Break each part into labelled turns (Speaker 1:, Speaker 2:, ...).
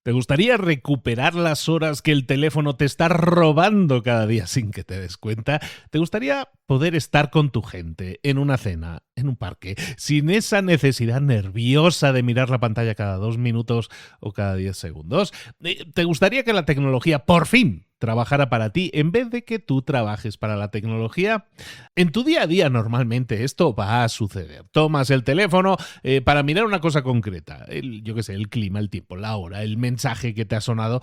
Speaker 1: ¿Te gustaría recuperar las horas que el teléfono te está robando cada día sin que te des cuenta? ¿Te gustaría poder estar con tu gente en una cena, en un parque, sin esa necesidad nerviosa de mirar la pantalla cada 2 minutos o cada 10 segundos? ¿Te gustaría que la tecnología por fin trabajara para ti en vez de que tú trabajes para la tecnología? En tu día a día normalmente esto va a suceder. Tomas el teléfono para mirar una cosa concreta, yo qué sé, el clima, el tiempo, la hora, el mensaje que te ha sonado.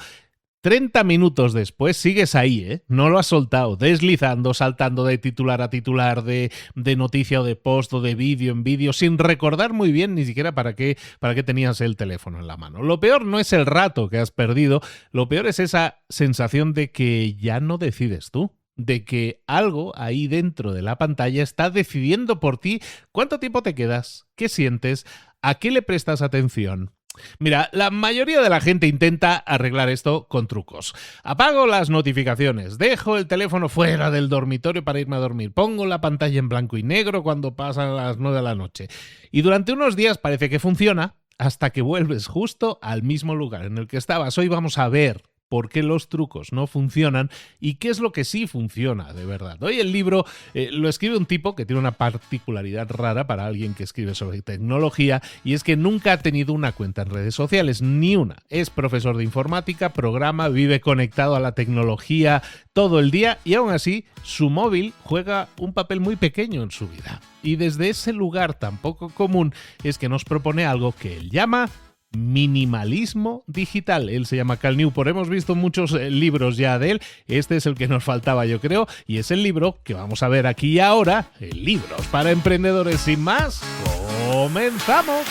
Speaker 1: 30 minutos después sigues ahí, ¿eh? No lo has soltado, deslizando, saltando de titular a titular, de noticia o de post o de vídeo en vídeo, sin recordar muy bien ni siquiera para qué tenías el teléfono en la mano. Lo peor no es el rato que has perdido, lo peor es esa sensación de que ya no decides tú, de que algo ahí dentro de la pantalla está decidiendo por ti cuánto tiempo te quedas, qué sientes, a qué le prestas atención. Mira, la mayoría de la gente intenta arreglar esto con trucos. Apago las notificaciones, dejo el teléfono fuera del dormitorio para irme a dormir, pongo la pantalla en blanco y negro cuando pasan las 9 de la noche. Y durante unos días parece que funciona hasta que vuelves justo al mismo lugar en el que estabas. Hoy vamos a ver por qué los trucos no funcionan y qué es lo que sí funciona de verdad. Hoy el libro lo escribe un tipo que tiene una particularidad rara para alguien que escribe sobre tecnología, y es que nunca ha tenido una cuenta en redes sociales, ni una. Es profesor de informática, programa, vive conectado a la tecnología todo el día y aún así su móvil juega un papel muy pequeño en su vida. Y desde ese lugar tan poco común es que nos propone algo que él llama minimalismo digital. Él se llama Cal Newport. Hemos visto muchos libros ya de él. Este es el que nos faltaba, yo creo, y es el libro que vamos a ver aquí y ahora, en Libros para Emprendedores. Sin más, comenzamos.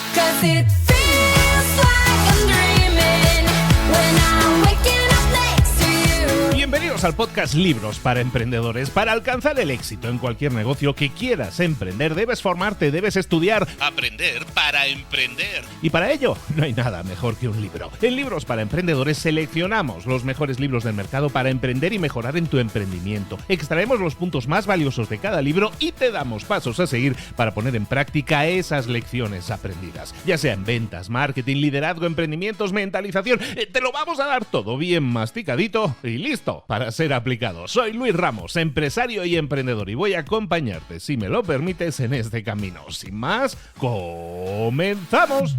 Speaker 1: Bienvenidos al podcast Libros para Emprendedores. Para alcanzar el éxito en cualquier negocio que quieras emprender, debes formarte, debes estudiar, aprender para emprender. Y para ello, no hay nada mejor que un libro. En Libros para Emprendedores seleccionamos los mejores libros del mercado para emprender y mejorar en tu emprendimiento. Extraemos los puntos más valiosos de cada libro y te damos pasos a seguir para poner en práctica esas lecciones aprendidas. Ya sea en ventas, marketing, liderazgo, emprendimientos, mentalización, te lo vamos a dar todo bien masticadito y listo para ser aplicado. Soy Luis Ramos, empresario y emprendedor, y voy a acompañarte, si me lo permites, en este camino. Sin más, ¡comenzamos!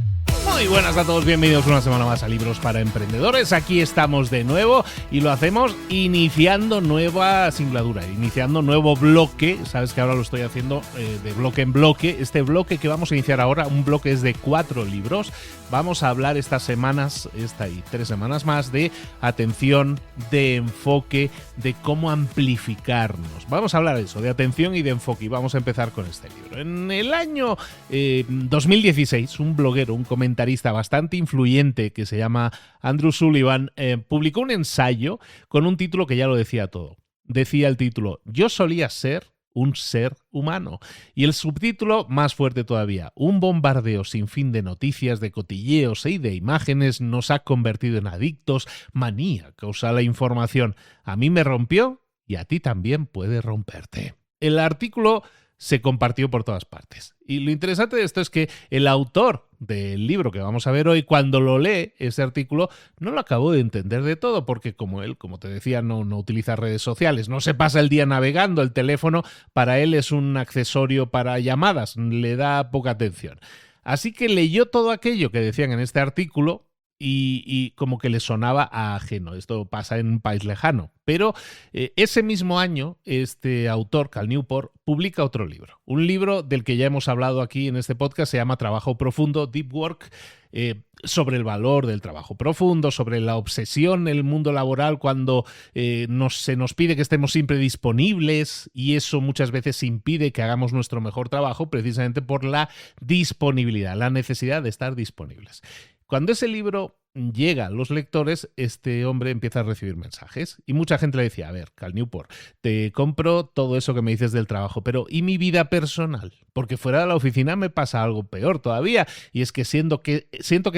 Speaker 1: Muy buenas a todos, bienvenidos una semana más a Libros para Emprendedores. Aquí estamos de nuevo y lo hacemos iniciando nueva singladura, iniciando nuevo bloque. Sabes que ahora lo estoy haciendo de bloque en bloque. Este bloque que vamos a iniciar ahora, un bloque es de 4 libros. Vamos a hablar estas semanas, esta y 3 semanas más, de atención, de enfoque, de cómo amplificarnos. Vamos a hablar de eso, de atención y de enfoque, y vamos a empezar con este libro. En el año 2016, un bloguero, un comentarista bastante influyente que se llama Andrew Sullivan, publicó un ensayo con un título que ya lo decía todo. Decía el título: Yo solía ser un ser humano. Y el subtítulo, más fuerte todavía: un bombardeo sin fin de noticias, de cotilleos y de imágenes nos ha convertido en adictos, maníacos a la información. A mí me rompió y a ti también puede romperte. El artículo se compartió por todas partes. Y lo interesante de esto es que el autor del libro que vamos a ver hoy, cuando lo lee, ese artículo, no lo acabó de entender de todo, porque como él, como te decía, no utiliza redes sociales, no se pasa el día navegando, el teléfono para él es un accesorio para llamadas, le da poca atención. Así que leyó todo aquello que decían en este artículo y como que le sonaba a ajeno. Esto pasa en un país lejano. Pero ese mismo año, este autor, Cal Newport, publica otro libro. Un libro del que ya hemos hablado aquí en este podcast, se llama Trabajo Profundo, Deep Work, sobre el valor del trabajo profundo, sobre la obsesión en el mundo laboral cuando se nos pide que estemos siempre disponibles, y eso muchas veces impide que hagamos nuestro mejor trabajo precisamente por la disponibilidad, la necesidad de estar disponibles. Cuando ese libro llega a los lectores, este hombre empieza a recibir mensajes y mucha gente le decía: a ver, Cal Newport, te compro todo eso que me dices del trabajo, pero ¿y mi vida personal? Porque fuera de la oficina me pasa algo peor todavía, y es que siento que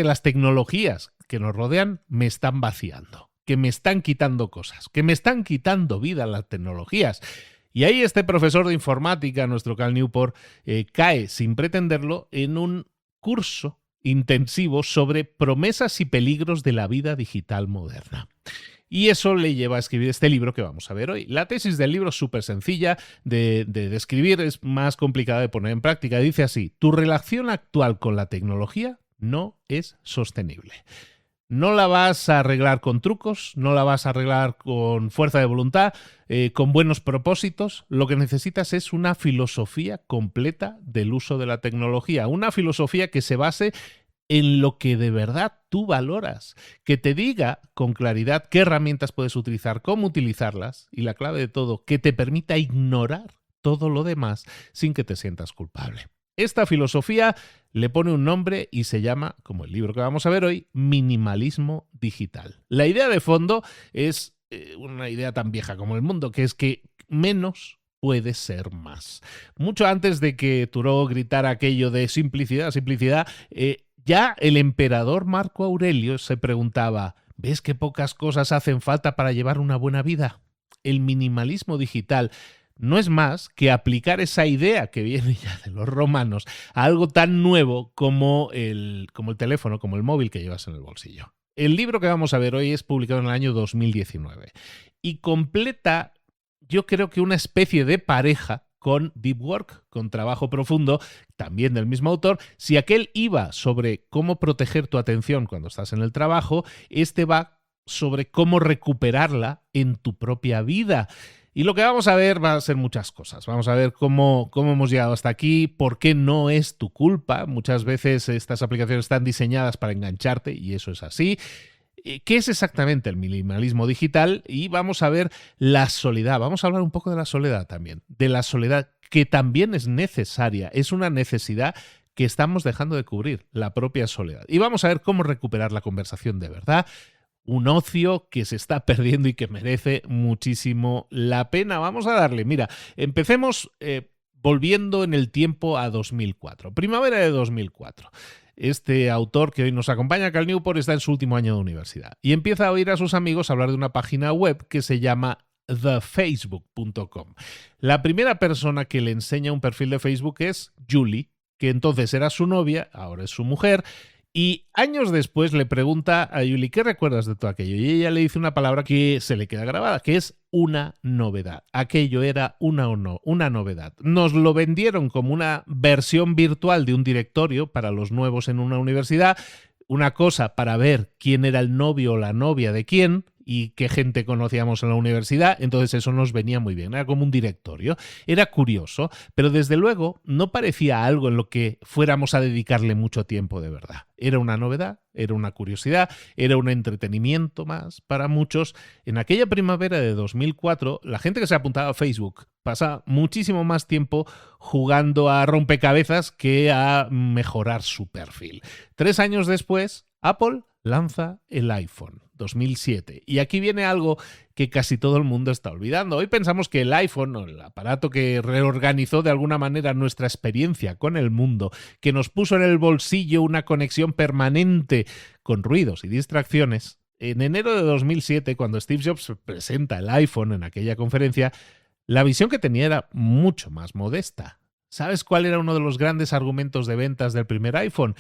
Speaker 1: las tecnologías que nos rodean me están vaciando, que me están quitando cosas, que me están quitando vida las tecnologías. Y ahí este profesor de informática, nuestro Cal Newport, cae sin pretenderlo en un curso intensivo sobre promesas y peligros de la vida digital moderna. Y eso le lleva a escribir este libro que vamos a ver hoy. La tesis del libro es súper sencilla de describir, es más complicada de poner en práctica. Dice así: tu relación actual con la tecnología no es sostenible. No la vas a arreglar con trucos, no la vas a arreglar con fuerza de voluntad, con buenos propósitos. Lo que necesitas es una filosofía completa del uso de la tecnología. Una filosofía que se base en lo que de verdad tú valoras, que te diga con claridad qué herramientas puedes utilizar, cómo utilizarlas y la clave de todo, que te permita ignorar todo lo demás sin que te sientas culpable. Esta filosofía le pone un nombre y se llama, como el libro que vamos a ver hoy, minimalismo digital. La idea de fondo es una idea tan vieja como el mundo, que es que menos puede ser más. Mucho antes de que Thoreau gritara aquello de simplicidad, simplicidad, ya el emperador Marco Aurelio se preguntaba: ¿ves qué pocas cosas hacen falta para llevar una buena vida? El minimalismo digital no es más que aplicar esa idea que viene ya de los romanos a algo tan nuevo como el teléfono, como el móvil que llevas en el bolsillo. El libro que vamos a ver hoy es publicado en el año 2019 y completa, yo creo que una especie de pareja con Deep Work, con Trabajo Profundo, también del mismo autor. Si aquel iba sobre cómo proteger tu atención cuando estás en el trabajo, este va sobre cómo recuperarla en tu propia vida. Y lo que vamos a ver va a ser muchas cosas. Vamos a ver cómo hemos llegado hasta aquí, por qué no es tu culpa. Muchas veces estas aplicaciones están diseñadas para engancharte y eso es así. ¿Qué es exactamente el minimalismo digital? Y vamos a ver la soledad. Vamos a hablar un poco de la soledad también. De la soledad que también es necesaria. Es una necesidad que estamos dejando de cubrir, la propia soledad. Y vamos a ver cómo recuperar la conversación de verdad. Un ocio que se está perdiendo y que merece muchísimo la pena. Vamos a darle. Mira, empecemos volviendo en el tiempo a 2004. Primavera de 2004. Este autor que hoy nos acompaña, Cal Newport, está en su último año de universidad y empieza a oír a sus amigos hablar de una página web que se llama thefacebook.com. La primera persona que le enseña un perfil de Facebook es Julie, que entonces era su novia, ahora es su mujer. Y años después le pregunta a Julie: ¿qué recuerdas de todo aquello? Y ella le dice una palabra que se le queda grabada, que es una novedad. Aquello era una novedad. Nos lo vendieron como una versión virtual de un directorio para los nuevos en una universidad, una cosa para ver quién era el novio o la novia de quién y qué gente conocíamos en la universidad. Entonces eso nos venía muy bien, era como un directorio. Era curioso, pero desde luego no parecía algo en lo que fuéramos a dedicarle mucho tiempo de verdad. Era una novedad, era una curiosidad, era un entretenimiento más para muchos. En aquella primavera de 2004, la gente que se apuntaba a Facebook pasa muchísimo más tiempo jugando a rompecabezas que a mejorar su perfil. 3 años después, Apple lanza el iPhone, 2007. Y aquí viene algo que casi todo el mundo está olvidando. Hoy pensamos que el iPhone, el aparato que reorganizó de alguna manera nuestra experiencia con el mundo, que nos puso en el bolsillo una conexión permanente con ruidos y distracciones, en enero de 2007, cuando Steve Jobs presenta el iPhone en aquella conferencia, la visión que tenía era mucho más modesta. ¿Sabes cuál era uno de los grandes argumentos de ventas del primer iPhone?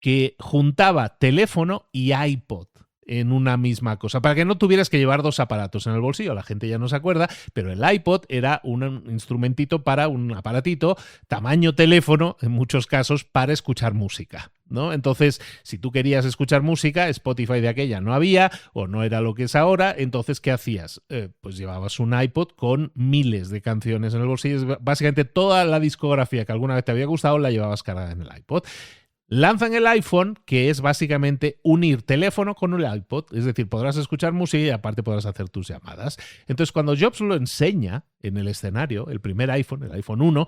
Speaker 1: Que juntaba teléfono y iPod en una misma cosa, para que no tuvieras que llevar 2 aparatos en el bolsillo. La gente ya no se acuerda, pero el iPod era un instrumentito para un aparatito, tamaño teléfono, en muchos casos, para escuchar música, ¿no? Entonces, si tú querías escuchar música, Spotify de aquella no había, o no era lo que es ahora, entonces, ¿qué hacías? Pues llevabas un iPod con miles de canciones en el bolsillo. Básicamente toda la discografía que alguna vez te había gustado la llevabas cargada en el iPod. Lanzan el iPhone, que es básicamente unir teléfono con el iPod, es decir, podrás escuchar música y aparte podrás hacer tus llamadas. Entonces, cuando Jobs lo enseña en el escenario, el primer iPhone, el iPhone 1,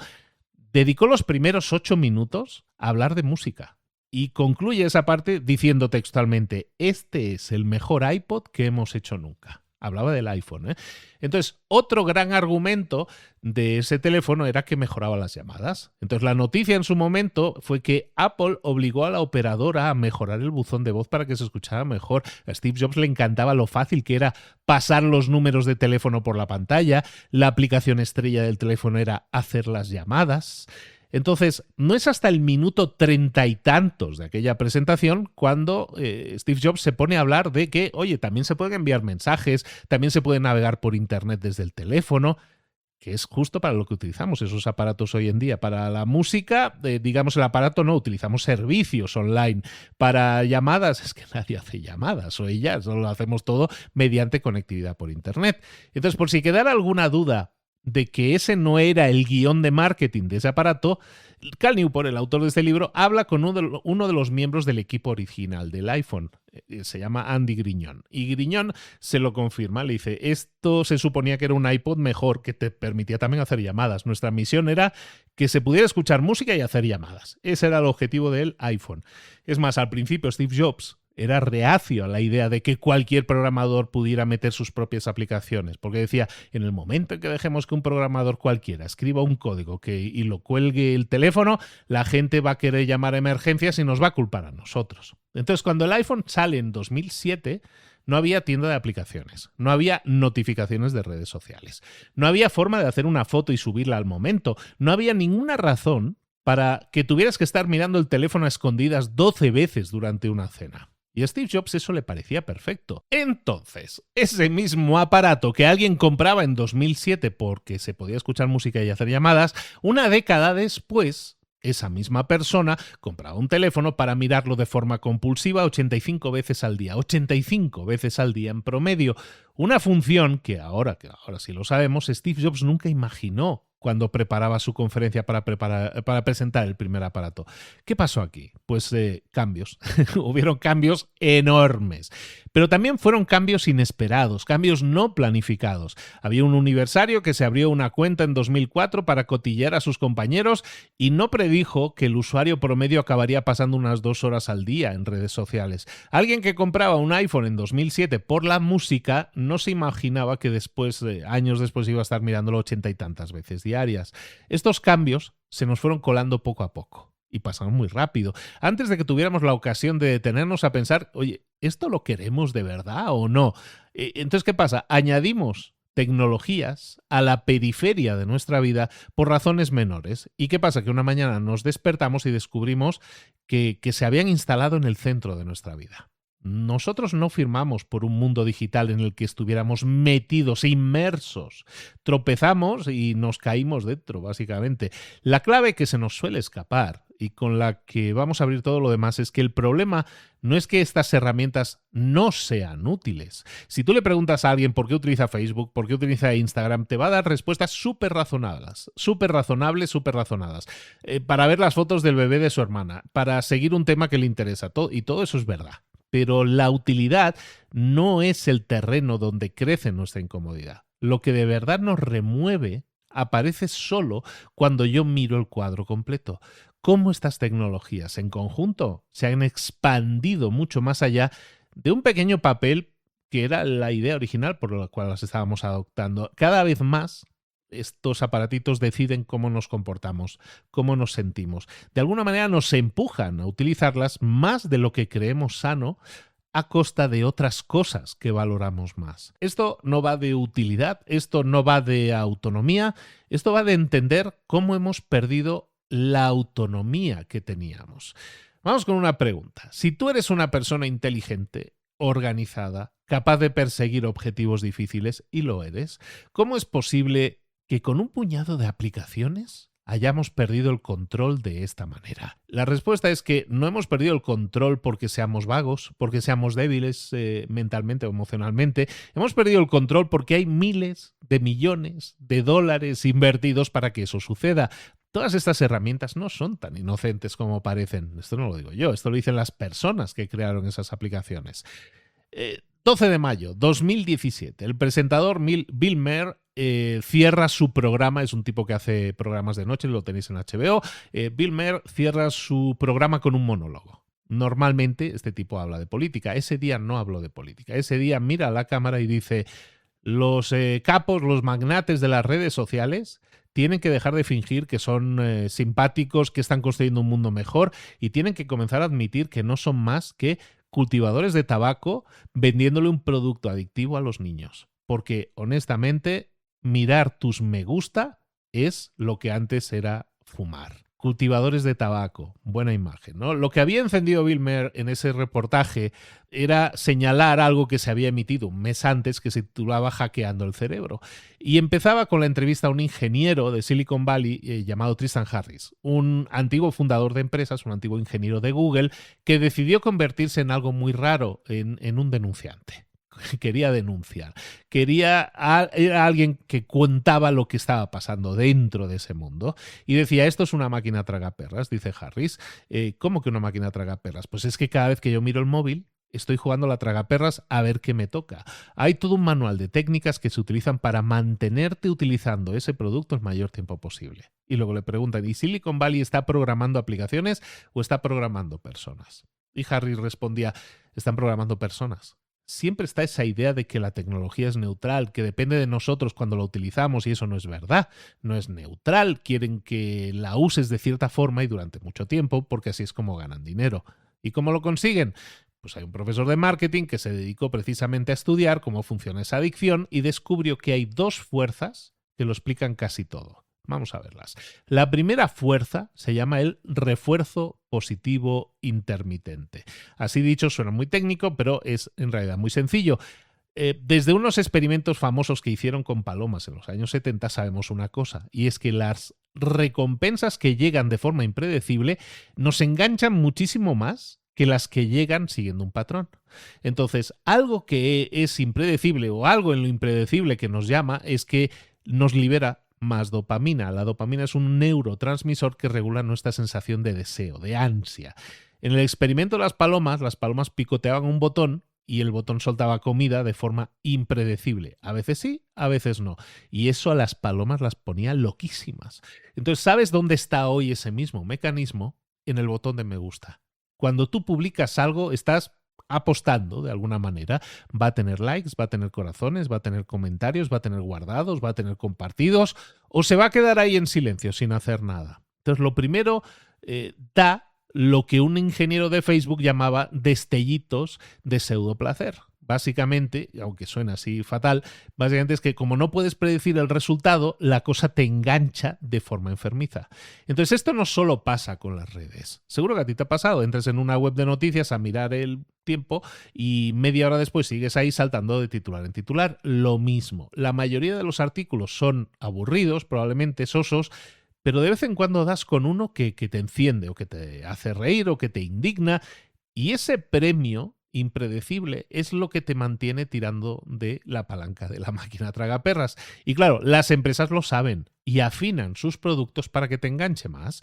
Speaker 1: dedicó los primeros 8 minutos a hablar de música. Y concluye esa parte diciendo textualmente: este es el mejor iPod que hemos hecho nunca. Hablaba del iPhone, ¿eh? Entonces, otro gran argumento de ese teléfono era que mejoraba las llamadas. Entonces, la noticia en su momento fue que Apple obligó a la operadora a mejorar el buzón de voz para que se escuchara mejor. A Steve Jobs le encantaba lo fácil que era pasar los números de teléfono por la pantalla. La aplicación estrella del teléfono era hacer las llamadas. Entonces, no es hasta el minuto 30 y tantos de aquella presentación cuando Steve Jobs se pone a hablar de que, oye, también se pueden enviar mensajes, también se puede navegar por Internet desde el teléfono, que es justo para lo que utilizamos esos aparatos hoy en día. Para la música, digamos, el aparato no, utilizamos servicios online. Para llamadas, es que nadie hace llamadas hoy ya, solo lo hacemos todo mediante conectividad por Internet. Entonces, por si quedara alguna duda de que ese no era el guión de marketing de ese aparato, Cal Newport, el autor de este libro, habla con uno de los miembros del equipo original del iPhone. Se llama Andy Grignon. Y Grignon se lo confirma, le dice, esto se suponía que era un iPod mejor, que te permitía también hacer llamadas. Nuestra misión era que se pudiera escuchar música y hacer llamadas. Ese era el objetivo del iPhone. Es más, al principio Steve Jobs era reacio a la idea de que cualquier programador pudiera meter sus propias aplicaciones, porque decía, en el momento en que dejemos que un programador cualquiera escriba un código y lo cuelgue el teléfono, la gente va a querer llamar a emergencias y nos va a culpar a nosotros. Entonces, cuando el iPhone sale en 2007, no había tienda de aplicaciones, no había notificaciones de redes sociales, no había forma de hacer una foto y subirla al momento, no había ninguna razón para que tuvieras que estar mirando el teléfono a escondidas 12 veces durante una cena. Y a Steve Jobs eso le parecía perfecto. Entonces, ese mismo aparato que alguien compraba en 2007 porque se podía escuchar música y hacer llamadas, una década después, esa misma persona compraba un teléfono para mirarlo de forma compulsiva 85 veces al día. 85 veces al día en promedio. Una función que ahora sí lo sabemos, Steve Jobs nunca imaginó cuando preparaba su conferencia para presentar el primer aparato. ¿Qué pasó aquí? Pues cambios. Hubieron cambios enormes. Pero también fueron cambios inesperados, cambios no planificados. Había un universitario que se abrió una cuenta en 2004 para cotillear a sus compañeros y no predijo que el usuario promedio acabaría pasando unas 2 horas al día en redes sociales. Alguien que compraba un iPhone en 2007 por la música no se imaginaba que años después iba a estar mirándolo 80 y tantas veces diarias. Estos cambios se nos fueron colando poco a poco y pasaron muy rápido. Antes de que tuviéramos la ocasión de detenernos a pensar, oye, ¿esto lo queremos de verdad o no? Entonces, ¿qué pasa? Añadimos tecnologías a la periferia de nuestra vida por razones menores. ¿Y qué pasa? Que una mañana nos despertamos y descubrimos que se habían instalado en el centro de nuestra vida. Nosotros no firmamos por un mundo digital en el que estuviéramos metidos, inmersos. Tropezamos y nos caímos dentro, básicamente. La clave que se nos suele escapar y con la que vamos a abrir todo lo demás es que el problema no es que estas herramientas no sean útiles. Si tú le preguntas a alguien por qué utiliza Facebook, por qué utiliza Instagram, te va a dar respuestas súper razonadas, para ver las fotos del bebé de su hermana, para seguir un tema que le interesa, y todo eso es verdad. Pero la utilidad no es el terreno donde crece nuestra incomodidad. Lo que de verdad nos remueve aparece solo cuando yo miro el cuadro completo. Cómo estas tecnologías en conjunto se han expandido mucho más allá de un pequeño papel que era la idea original por la cual las estábamos adoptando. Cada vez más estos aparatitos deciden cómo nos comportamos, cómo nos sentimos. De alguna manera nos empujan a utilizarlas más de lo que creemos sano a costa de otras cosas que valoramos más. Esto no va de utilidad, esto no va de autonomía, esto va de entender cómo hemos perdido la autonomía que teníamos. Vamos con una pregunta. Si tú eres una persona inteligente, organizada, capaz de perseguir objetivos difíciles, y lo eres, ¿cómo es posible que con un puñado de aplicaciones hayamos perdido el control de esta manera? La respuesta es que no hemos perdido el control porque seamos vagos, porque seamos débiles mentalmente o emocionalmente. Hemos perdido el control porque hay miles de millones de dólares invertidos para que eso suceda. Todas estas herramientas no son tan inocentes como parecen. Esto no lo digo yo, esto lo dicen las personas que crearon esas aplicaciones. 12 de mayo 2017, el presentador Bill Maher cierra su programa, es un tipo que hace programas de noche, lo tenéis en HBO. Bill Maher cierra su programa con un monólogo. Normalmente este tipo habla de política, ese día no habló de política, ese día mira a la cámara y dice: los capos, los magnates de las redes sociales tienen que dejar de fingir que son simpáticos, que están construyendo un mundo mejor y tienen que comenzar a admitir que no son más que cultivadores de tabaco vendiéndole un producto adictivo a los niños. Porque, honestamente, mirar tus me gusta es lo que antes era fumar. cultivadores de tabaco. Buena imagen, ¿no? Lo que había encendido Bill Maher en ese reportaje era señalar algo que se había emitido un mes antes, que se titulaba Hackeando el cerebro. Y empezaba con la entrevista a un ingeniero de Silicon Valley llamado Tristan Harris, un antiguo fundador de empresas, un antiguo ingeniero de Google, que decidió convertirse en algo muy raro, en un denunciante. Quería denunciar, era alguien que contaba lo que estaba pasando dentro de ese mundo y decía, esto es una máquina tragaperras, dice Harris. ¿Cómo que una máquina tragaperras? Pues es que cada vez que yo miro el móvil estoy jugando la tragaperras a ver qué me toca. Hay todo un manual de técnicas que se utilizan para mantenerte utilizando ese producto el mayor tiempo posible. Y luego le preguntan, ¿y Silicon Valley está programando aplicaciones o está programando personas? Y Harris respondía, están programando personas. Siempre está esa idea de que la tecnología es neutral, que depende de nosotros cuando la utilizamos, y eso no es verdad. No es neutral, quieren que la uses de cierta forma y durante mucho tiempo, porque así es como ganan dinero. ¿Y cómo lo consiguen? Pues hay un profesor de marketing que se dedicó precisamente a estudiar cómo funciona esa adicción y descubrió que hay dos fuerzas que lo explican casi todo. Vamos a verlas. La primera fuerza se llama el refuerzo positivo intermitente. Así dicho, suena muy técnico, pero es en realidad muy sencillo. Desde unos experimentos famosos que hicieron con palomas en los años 70 sabemos una cosa, y es que las recompensas que llegan de forma impredecible nos enganchan muchísimo más que las que llegan siguiendo un patrón. Entonces, algo que es impredecible o algo en lo impredecible que nos llama es que nos libera más dopamina. La dopamina es un neurotransmisor que regula nuestra sensación de deseo, de ansia. En el experimento de las palomas picoteaban un botón y el botón soltaba comida de forma impredecible. A veces sí, a veces no. Y eso a las palomas las ponía loquísimas. Entonces, ¿sabes dónde está hoy ese mismo mecanismo? En el botón de me gusta. Cuando tú publicas algo, estás apostando de alguna manera. Va a tener likes, va a tener corazones, va a tener comentarios, va a tener guardados, va a tener compartidos, o se va a quedar ahí en silencio sin hacer nada. Entonces, lo primero da lo que un ingeniero de Facebook llamaba destellitos de pseudoplacer. Básicamente, aunque suena así fatal, básicamente es que como no puedes predecir el resultado, la cosa te engancha de forma enfermiza. Entonces, esto no solo pasa con las redes. Seguro que a ti te ha pasado. Entres en una web de noticias a mirar el tiempo y media hora después sigues ahí saltando de titular en titular. Lo mismo. La mayoría de los artículos son aburridos, probablemente sosos, pero de vez en cuando das con uno que te enciende o que te hace reír o que te indigna, y ese premio impredecible es lo que te mantiene tirando de la palanca de la máquina tragaperras. Y claro, las empresas lo saben y afinan sus productos para que te enganche más.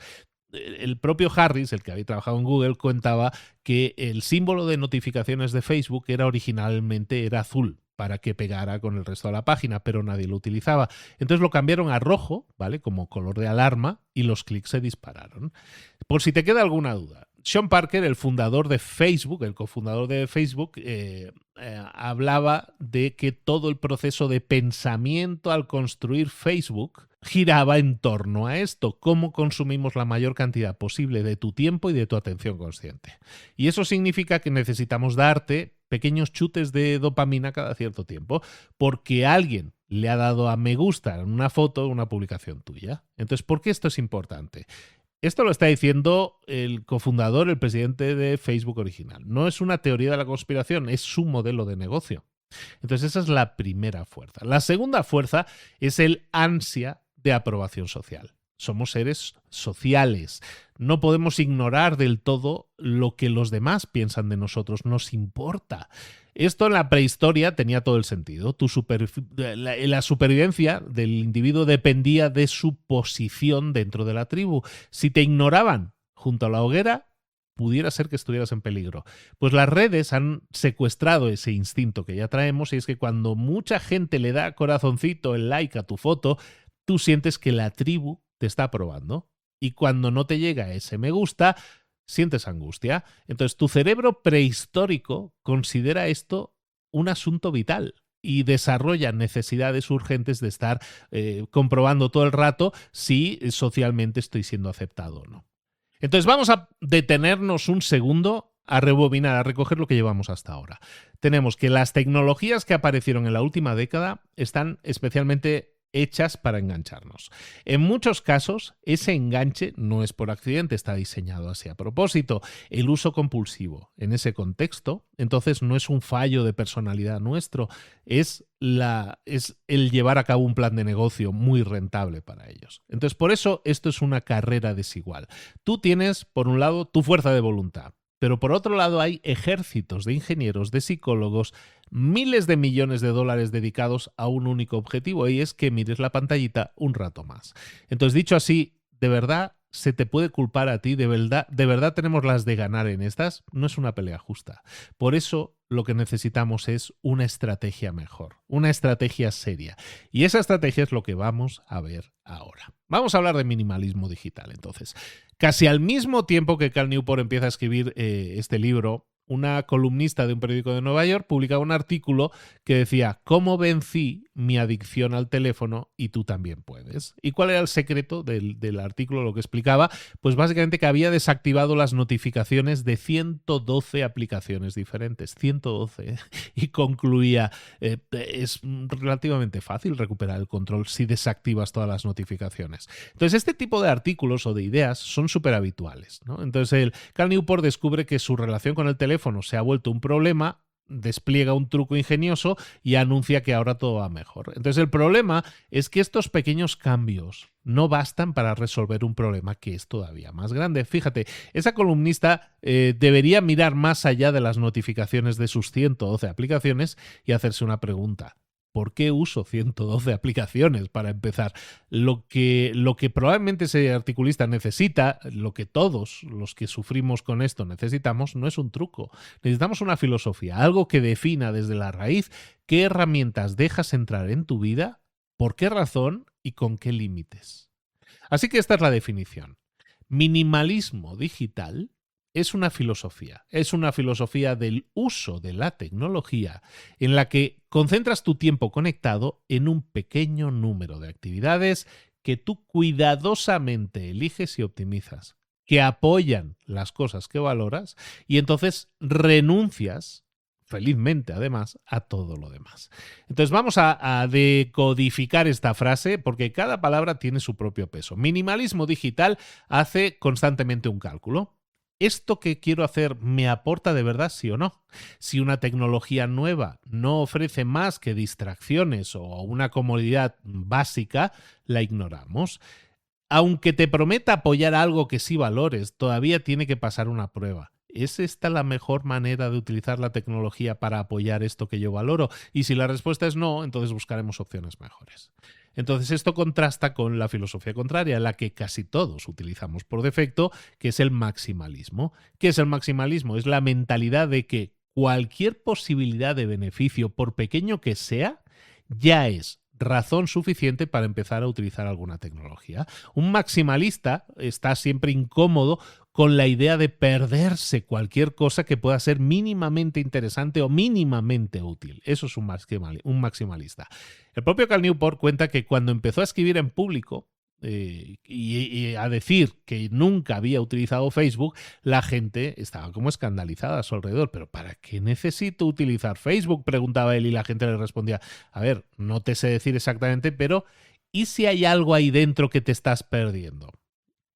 Speaker 1: El propio Harris, el que había trabajado en Google, contaba que el símbolo de notificaciones de Facebook originalmente era azul para que pegara con el resto de la página, pero nadie lo utilizaba. Entonces lo cambiaron a rojo, ¿vale? Como color de alarma, y los clics se dispararon. Por si te queda alguna duda, Sean Parker, el fundador de Facebook, el cofundador de Facebook, hablaba de que todo el proceso de pensamiento al construir Facebook giraba en torno a esto, cómo consumimos la mayor cantidad posible de tu tiempo y de tu atención consciente. Y eso significa que necesitamos darte pequeños chutes de dopamina cada cierto tiempo, porque alguien le ha dado a me gusta en una foto, una publicación tuya. Entonces, ¿por qué esto es importante? Esto lo está diciendo el cofundador, el presidente de Facebook original. No es una teoría de la conspiración, es su modelo de negocio. Entonces esa es la primera fuerza. La segunda fuerza es el ansia de aprobación social. Somos seres sociales. No podemos ignorar del todo lo que los demás piensan de nosotros. Nos importa. Esto en la prehistoria tenía todo el sentido. La supervivencia del individuo dependía de su posición dentro de la tribu. Si te ignoraban junto a la hoguera, pudiera ser que estuvieras en peligro. Pues las redes han secuestrado ese instinto que ya traemos, y es que cuando mucha gente le da corazoncito, el like a tu foto, tú sientes que la tribu te está aprobando. Y cuando no te llega ese me gusta, sientes angustia. Entonces tu cerebro prehistórico considera esto un asunto vital y desarrolla necesidades urgentes de estar comprobando todo el rato si socialmente estoy siendo aceptado o no. Entonces vamos a detenernos un segundo, a rebobinar, a recoger lo que llevamos hasta ahora. Tenemos que las tecnologías que aparecieron en la última década están especialmente hechas para engancharnos. En muchos casos, ese enganche no es por accidente, está diseñado así a propósito. El uso compulsivo en ese contexto, entonces no es un fallo de personalidad nuestro, es el llevar a cabo un plan de negocio muy rentable para ellos. Entonces, por eso esto es una carrera desigual. Tú tienes, por un lado, tu fuerza de voluntad, pero por otro lado hay ejércitos de ingenieros, de psicólogos, miles de millones de dólares dedicados a un único objetivo, y es que mires la pantallita un rato más. Entonces, dicho así, ¿de verdad se te puede culpar a ti? ¿De verdad tenemos las de ganar en estas? No es una pelea justa. Por eso lo que necesitamos es una estrategia mejor, una estrategia seria. Y esa estrategia es lo que vamos a ver ahora. Vamos a hablar de minimalismo digital, entonces. Casi al mismo tiempo que Cal Newport empieza a escribir este libro, una columnista de un periódico de Nueva York publicaba un artículo que decía: ¿cómo vencí mi adicción al teléfono y tú también puedes? ¿Y cuál era el secreto del artículo? Lo que explicaba, pues básicamente que había desactivado las notificaciones de 112 aplicaciones diferentes. 112. Y concluía, es relativamente fácil recuperar el control si desactivas todas las notificaciones. Entonces, este tipo de artículos o de ideas son súper habituales, ¿no? Entonces, Cal Newport descubre que su relación con el teléfono se ha vuelto un problema, despliega un truco ingenioso y anuncia que ahora todo va mejor. Entonces, el problema es que estos pequeños cambios no bastan para resolver un problema que es todavía más grande. Fíjate, esa columnista debería mirar más allá de las notificaciones de sus 112 aplicaciones y hacerse una pregunta. ¿Por qué uso 112 aplicaciones para empezar? Lo que probablemente ese articulista necesita, lo que todos los que sufrimos con esto necesitamos, no es un truco. Necesitamos una filosofía, algo que defina desde la raíz qué herramientas dejas entrar en tu vida, por qué razón y con qué límites. Así que esta es la definición. Minimalismo digital es una filosofía del uso de la tecnología en la que concentras tu tiempo conectado en un pequeño número de actividades que tú cuidadosamente eliges y optimizas, que apoyan las cosas que valoras y entonces renuncias, felizmente además, a todo lo demás. Entonces vamos a decodificar esta frase porque cada palabra tiene su propio peso. Minimalismo digital hace constantemente un cálculo. ¿Esto que quiero hacer me aporta de verdad, sí o no? Si una tecnología nueva no ofrece más que distracciones o una comodidad básica, la ignoramos. Aunque te prometa apoyar algo que sí valores, todavía tiene que pasar una prueba. ¿Es esta la mejor manera de utilizar la tecnología para apoyar esto que yo valoro? Y si la respuesta es no, entonces buscaremos opciones mejores. Entonces esto contrasta con la filosofía contraria, la que casi todos utilizamos por defecto, que es el maximalismo. ¿Qué es el maximalismo? Es la mentalidad de que cualquier posibilidad de beneficio, por pequeño que sea, ya es razón suficiente para empezar a utilizar alguna tecnología. Un maximalista está siempre incómodo con la idea de perderse cualquier cosa que pueda ser mínimamente interesante o mínimamente útil. Eso es un maximalista. El propio Cal Newport cuenta que cuando empezó a escribir en público y a decir que nunca había utilizado Facebook, la gente estaba como escandalizada a su alrededor. ¿Pero para qué necesito utilizar Facebook?, preguntaba él, y la gente le respondía: a ver, no te sé decir exactamente, pero ¿y si hay algo ahí dentro que te estás perdiendo?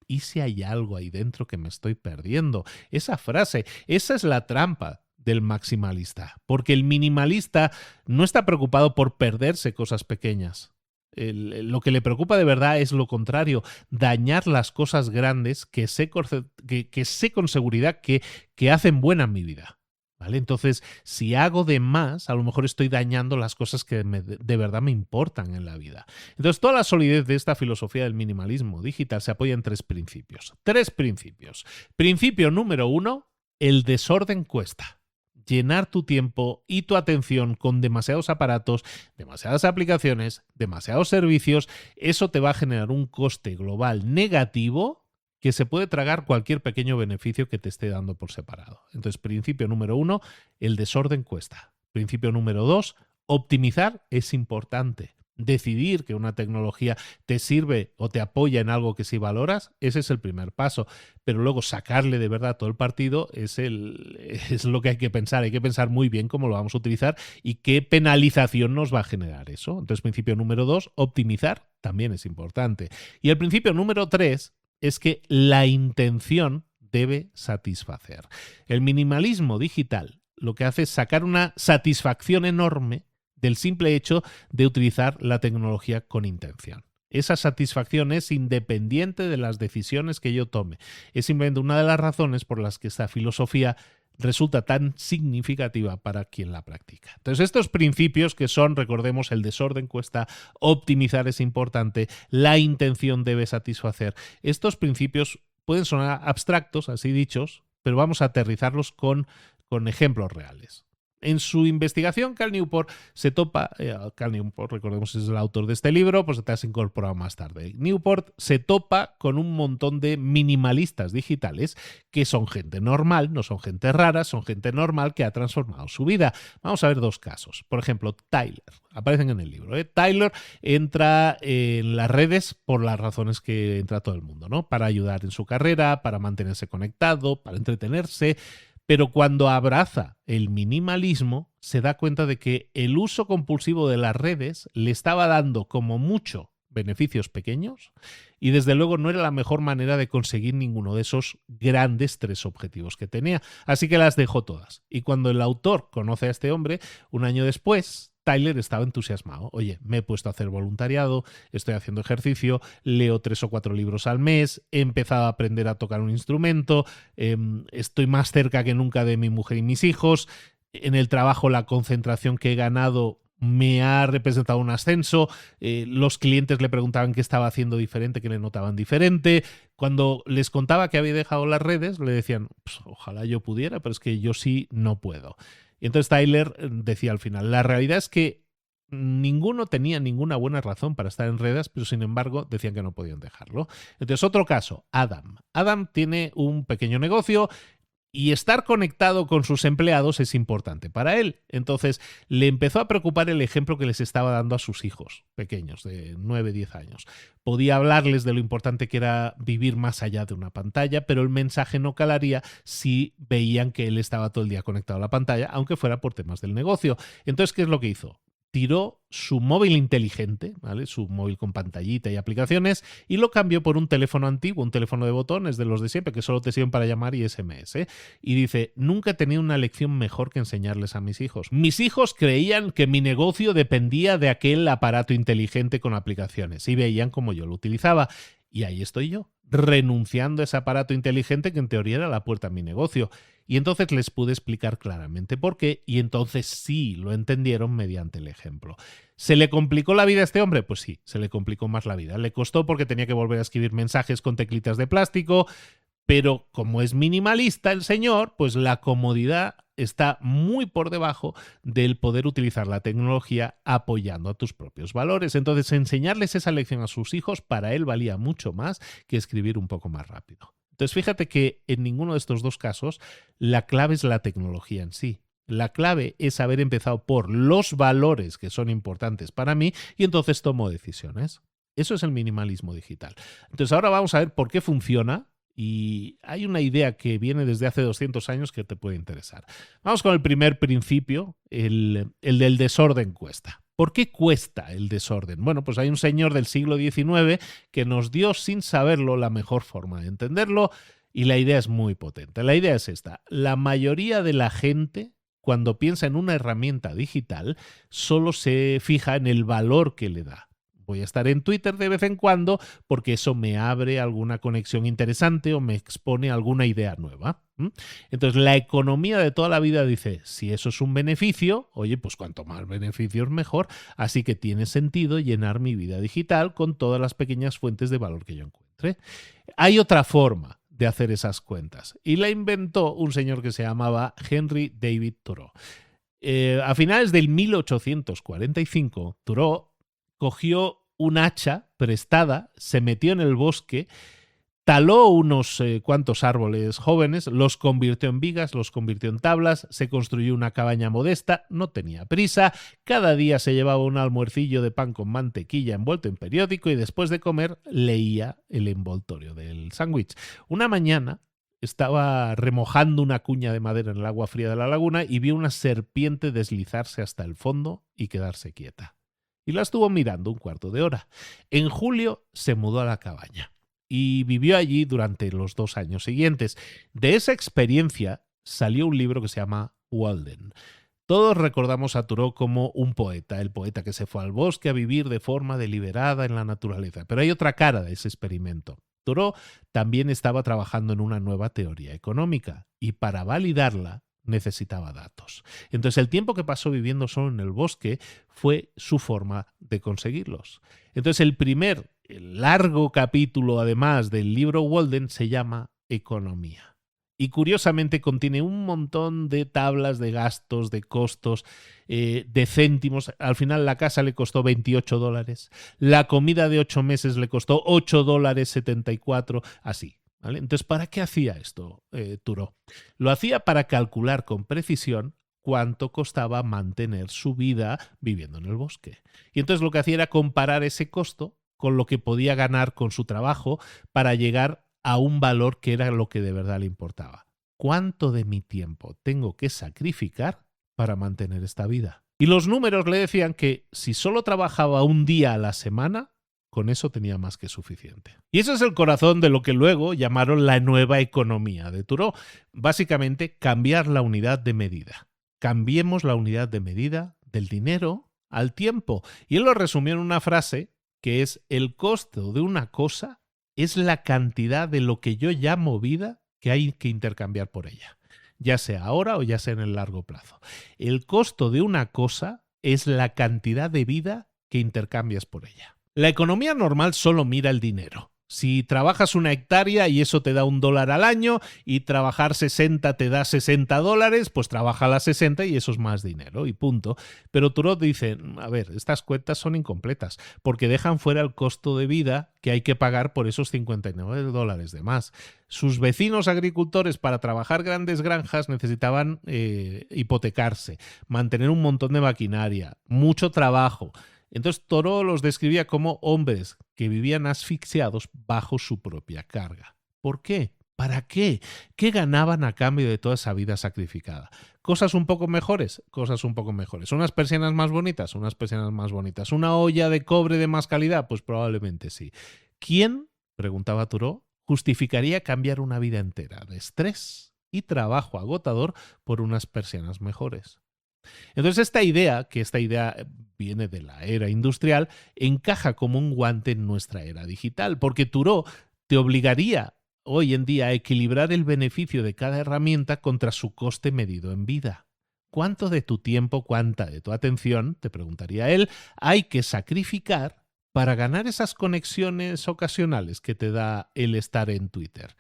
Speaker 1: ¿Y si hay algo ahí dentro que me estoy perdiendo? Esa frase, esa es la trampa del maximalista, porque el minimalista no está preocupado por perderse cosas pequeñas. Lo que le preocupa de verdad es lo contrario: dañar las cosas grandes que sé con seguridad que hacen buena mi vida. ¿Vale? Entonces, si hago de más, a lo mejor estoy dañando las cosas que de verdad me importan en la vida. Entonces, toda la solidez de esta filosofía del minimalismo digital se apoya en tres principios. Principio número 1, el desorden cuesta. Llenar tu tiempo y tu atención con demasiados aparatos, demasiadas aplicaciones, demasiados servicios, eso te va a generar un coste global negativo que se puede tragar cualquier pequeño beneficio que te esté dando por separado. Entonces, principio número 1, el desorden cuesta. Principio número 2, optimizar es importante. decidir que una tecnología te sirve o te apoya en algo que sí valoras, ese es el primer paso. Pero luego sacarle de verdad todo el partido es lo que hay que pensar. Hay que pensar muy bien cómo lo vamos a utilizar y qué penalización nos va a generar eso. Entonces, principio número 2, optimizar, también es importante. Y el principio número 3 es que la intención debe satisfacer. El minimalismo digital lo que hace es sacar una satisfacción enorme del simple hecho de utilizar la tecnología con intención. Esa satisfacción es independiente de las decisiones que yo tome. Es simplemente una de las razones por las que esta filosofía resulta tan significativa para quien la practica. Entonces, estos principios que son, recordemos, el desorden cuesta, optimizar es importante, la intención debe satisfacer. Estos principios pueden sonar abstractos, así dichos, pero vamos a aterrizarlos con ejemplos reales. En su investigación, Cal Newport se topa, Cal Newport, recordemos, es el autor de este libro, pues te has incorporado más tarde. Newport se topa con un montón de minimalistas digitales que son gente normal, no son gente rara, son gente normal que ha transformado su vida. Vamos a ver dos casos. Por ejemplo, Tyler, aparecen en el libro. Tyler entra en las redes por las razones que entra todo el mundo, ¿no? Para ayudar en su carrera, para mantenerse conectado, para entretenerse. Pero cuando abraza el minimalismo, se da cuenta de que el uso compulsivo de las redes le estaba dando como mucho beneficios pequeños y desde luego no era la mejor manera de conseguir ninguno de esos grandes 3 objetivos que tenía. Así que las dejó todas. Y cuando el autor conoce a este hombre, un año después, Tyler estaba entusiasmado. Oye, me he puesto a hacer voluntariado, estoy haciendo ejercicio, leo 3 o 4 libros al mes, he empezado a aprender a tocar un instrumento, estoy más cerca que nunca de mi mujer y mis hijos, en el trabajo la concentración que he ganado me ha representado un ascenso, los clientes le preguntaban qué estaba haciendo diferente, qué le notaban diferente. Cuando les contaba que había dejado las redes, le decían, pues, ojalá yo pudiera, pero es que yo sí no puedo. Y entonces Tyler decía al final, la realidad es que ninguno tenía ninguna buena razón para estar en redes, pero sin embargo decían que no podían dejarlo. Entonces, otro caso, Adam. Adam tiene un pequeño negocio y estar conectado con sus empleados es importante para él. Entonces le empezó a preocupar el ejemplo que les estaba dando a sus hijos pequeños de 9, 10 años. Podía hablarles de lo importante que era vivir más allá de una pantalla, pero el mensaje no calaría si veían que él estaba todo el día conectado a la pantalla, aunque fuera por temas del negocio. Entonces, ¿qué es lo que hizo? Tiró su móvil inteligente, ¿vale? Su móvil con pantallita y aplicaciones, y lo cambió por un teléfono antiguo, un teléfono de botones de los de siempre, que solo te sirven para llamar y SMS. Y dice, nunca he tenido una lección mejor que enseñarles a mis hijos. Mis hijos creían que mi negocio dependía de aquel aparato inteligente con aplicaciones, y veían cómo yo lo utilizaba. Y ahí estoy yo, renunciando a ese aparato inteligente que en teoría era la puerta a mi negocio. Y entonces les pude explicar claramente por qué, y entonces sí lo entendieron mediante el ejemplo. ¿Se le complicó la vida a este hombre? Pues sí, se le complicó más la vida. Le costó porque tenía que volver a escribir mensajes con teclitas de plástico, pero como es minimalista el señor, pues la comodidad está muy por debajo del poder utilizar la tecnología apoyando a tus propios valores. Entonces, enseñarles esa lección a sus hijos para él valía mucho más que escribir un poco más rápido. Entonces, fíjate que en ninguno de estos dos casos la clave es la tecnología en sí. La clave es haber empezado por los valores que son importantes para mí y entonces tomo decisiones. Eso es el minimalismo digital. Entonces, ahora vamos a ver por qué funciona. Y hay una idea que viene desde hace 200 años que te puede interesar. Vamos con el primer principio, el del desorden cuesta. ¿Por qué cuesta el desorden? Bueno, pues hay un señor del siglo XIX que nos dio sin saberlo la mejor forma de entenderlo y la idea es muy potente. La idea es esta. La mayoría de la gente, cuando piensa en una herramienta digital, solo se fija en el valor que le da. Voy a estar en Twitter de vez en cuando porque eso me abre alguna conexión interesante o me expone alguna idea nueva. Entonces, la economía de toda la vida dice, si eso es un beneficio, oye, pues cuanto más beneficios mejor, así que tiene sentido llenar mi vida digital con todas las pequeñas fuentes de valor que yo encuentre. Hay otra forma de hacer esas cuentas y la inventó un señor que se llamaba Henry David Thoreau. A finales del 1845, Thoreau cogió un hacha prestada, se metió en el bosque, Taló unos cuantos árboles jóvenes, los convirtió en vigas, los convirtió en tablas, se construyó una cabaña modesta, no tenía prisa, cada día se llevaba un almuercillo de pan con mantequilla envuelto en periódico y después de comer leía el envoltorio del sándwich. Una mañana estaba remojando una cuña de madera en el agua fría de la laguna y vio una serpiente deslizarse hasta el fondo y quedarse quieta. Y la estuvo mirando un cuarto de hora. En julio se mudó a la cabaña y vivió allí durante los 2 años siguientes. De esa experiencia salió un libro que se llama Walden. Todos recordamos a Thoreau como un poeta, el poeta que se fue al bosque a vivir de forma deliberada en la naturaleza. Pero hay otra cara de ese experimento. Thoreau también estaba trabajando en una nueva teoría económica y para validarla necesitaba datos. Entonces el tiempo que pasó viviendo solo en el bosque fue su forma de conseguirlos. Entonces el largo capítulo además del libro Walden se llama Economía. Y curiosamente contiene un montón de tablas de gastos, de costos, de céntimos. Al final la casa le costó $28. La comida de 8 meses le costó $8.74, así. ¿Vale? Entonces, ¿para qué hacía esto Thoreau? Lo hacía para calcular con precisión cuánto costaba mantener su vida viviendo en el bosque. Y entonces lo que hacía era comparar ese costo con lo que podía ganar con su trabajo para llegar a un valor que era lo que de verdad le importaba. ¿Cuánto de mi tiempo tengo que sacrificar para mantener esta vida? Y los números le decían que si solo trabajaba un día a la semana, con eso tenía más que suficiente. Y eso es el corazón de lo que luego llamaron la nueva economía de Thoreau. Básicamente, cambiar la unidad de medida. Cambiemos la unidad de medida del dinero al tiempo. Y él lo resumió en una frase que es: el costo de una cosa es la cantidad de lo que yo llamo vida que hay que intercambiar por ella, ya sea ahora o ya sea en el largo plazo. El costo de una cosa es la cantidad de vida que intercambias por ella. La economía normal solo mira el dinero. Si trabajas 1 hectárea y eso te da $1 al año y trabajar 60 te da $60, pues trabaja las 60 y eso es más dinero y punto. Pero Thoreau dice, a ver, estas cuentas son incompletas porque dejan fuera el costo de vida que hay que pagar por esos $59 de más. Sus vecinos agricultores para trabajar grandes granjas necesitaban hipotecarse, mantener un montón de maquinaria, mucho trabajo. Entonces Thoreau los describía como hombres que vivían asfixiados bajo su propia carga. ¿Por qué? ¿Para qué? ¿Qué ganaban a cambio de toda esa vida sacrificada? ¿Cosas un poco mejores? Cosas un poco mejores. ¿Unas persianas más bonitas? Unas persianas más bonitas. ¿Una olla de cobre de más calidad? Pues probablemente sí. ¿Quién, preguntaba Thoreau, justificaría cambiar una vida entera de estrés y trabajo agotador por unas persianas mejores? Entonces esta idea viene de la era industrial, encaja como un guante en nuestra era digital, porque Thoreau te obligaría hoy en día a equilibrar el beneficio de cada herramienta contra su coste medido en vida. ¿Cuánto de tu tiempo, cuánta de tu atención, te preguntaría él, hay que sacrificar para ganar esas conexiones ocasionales que te da el estar en Twitter?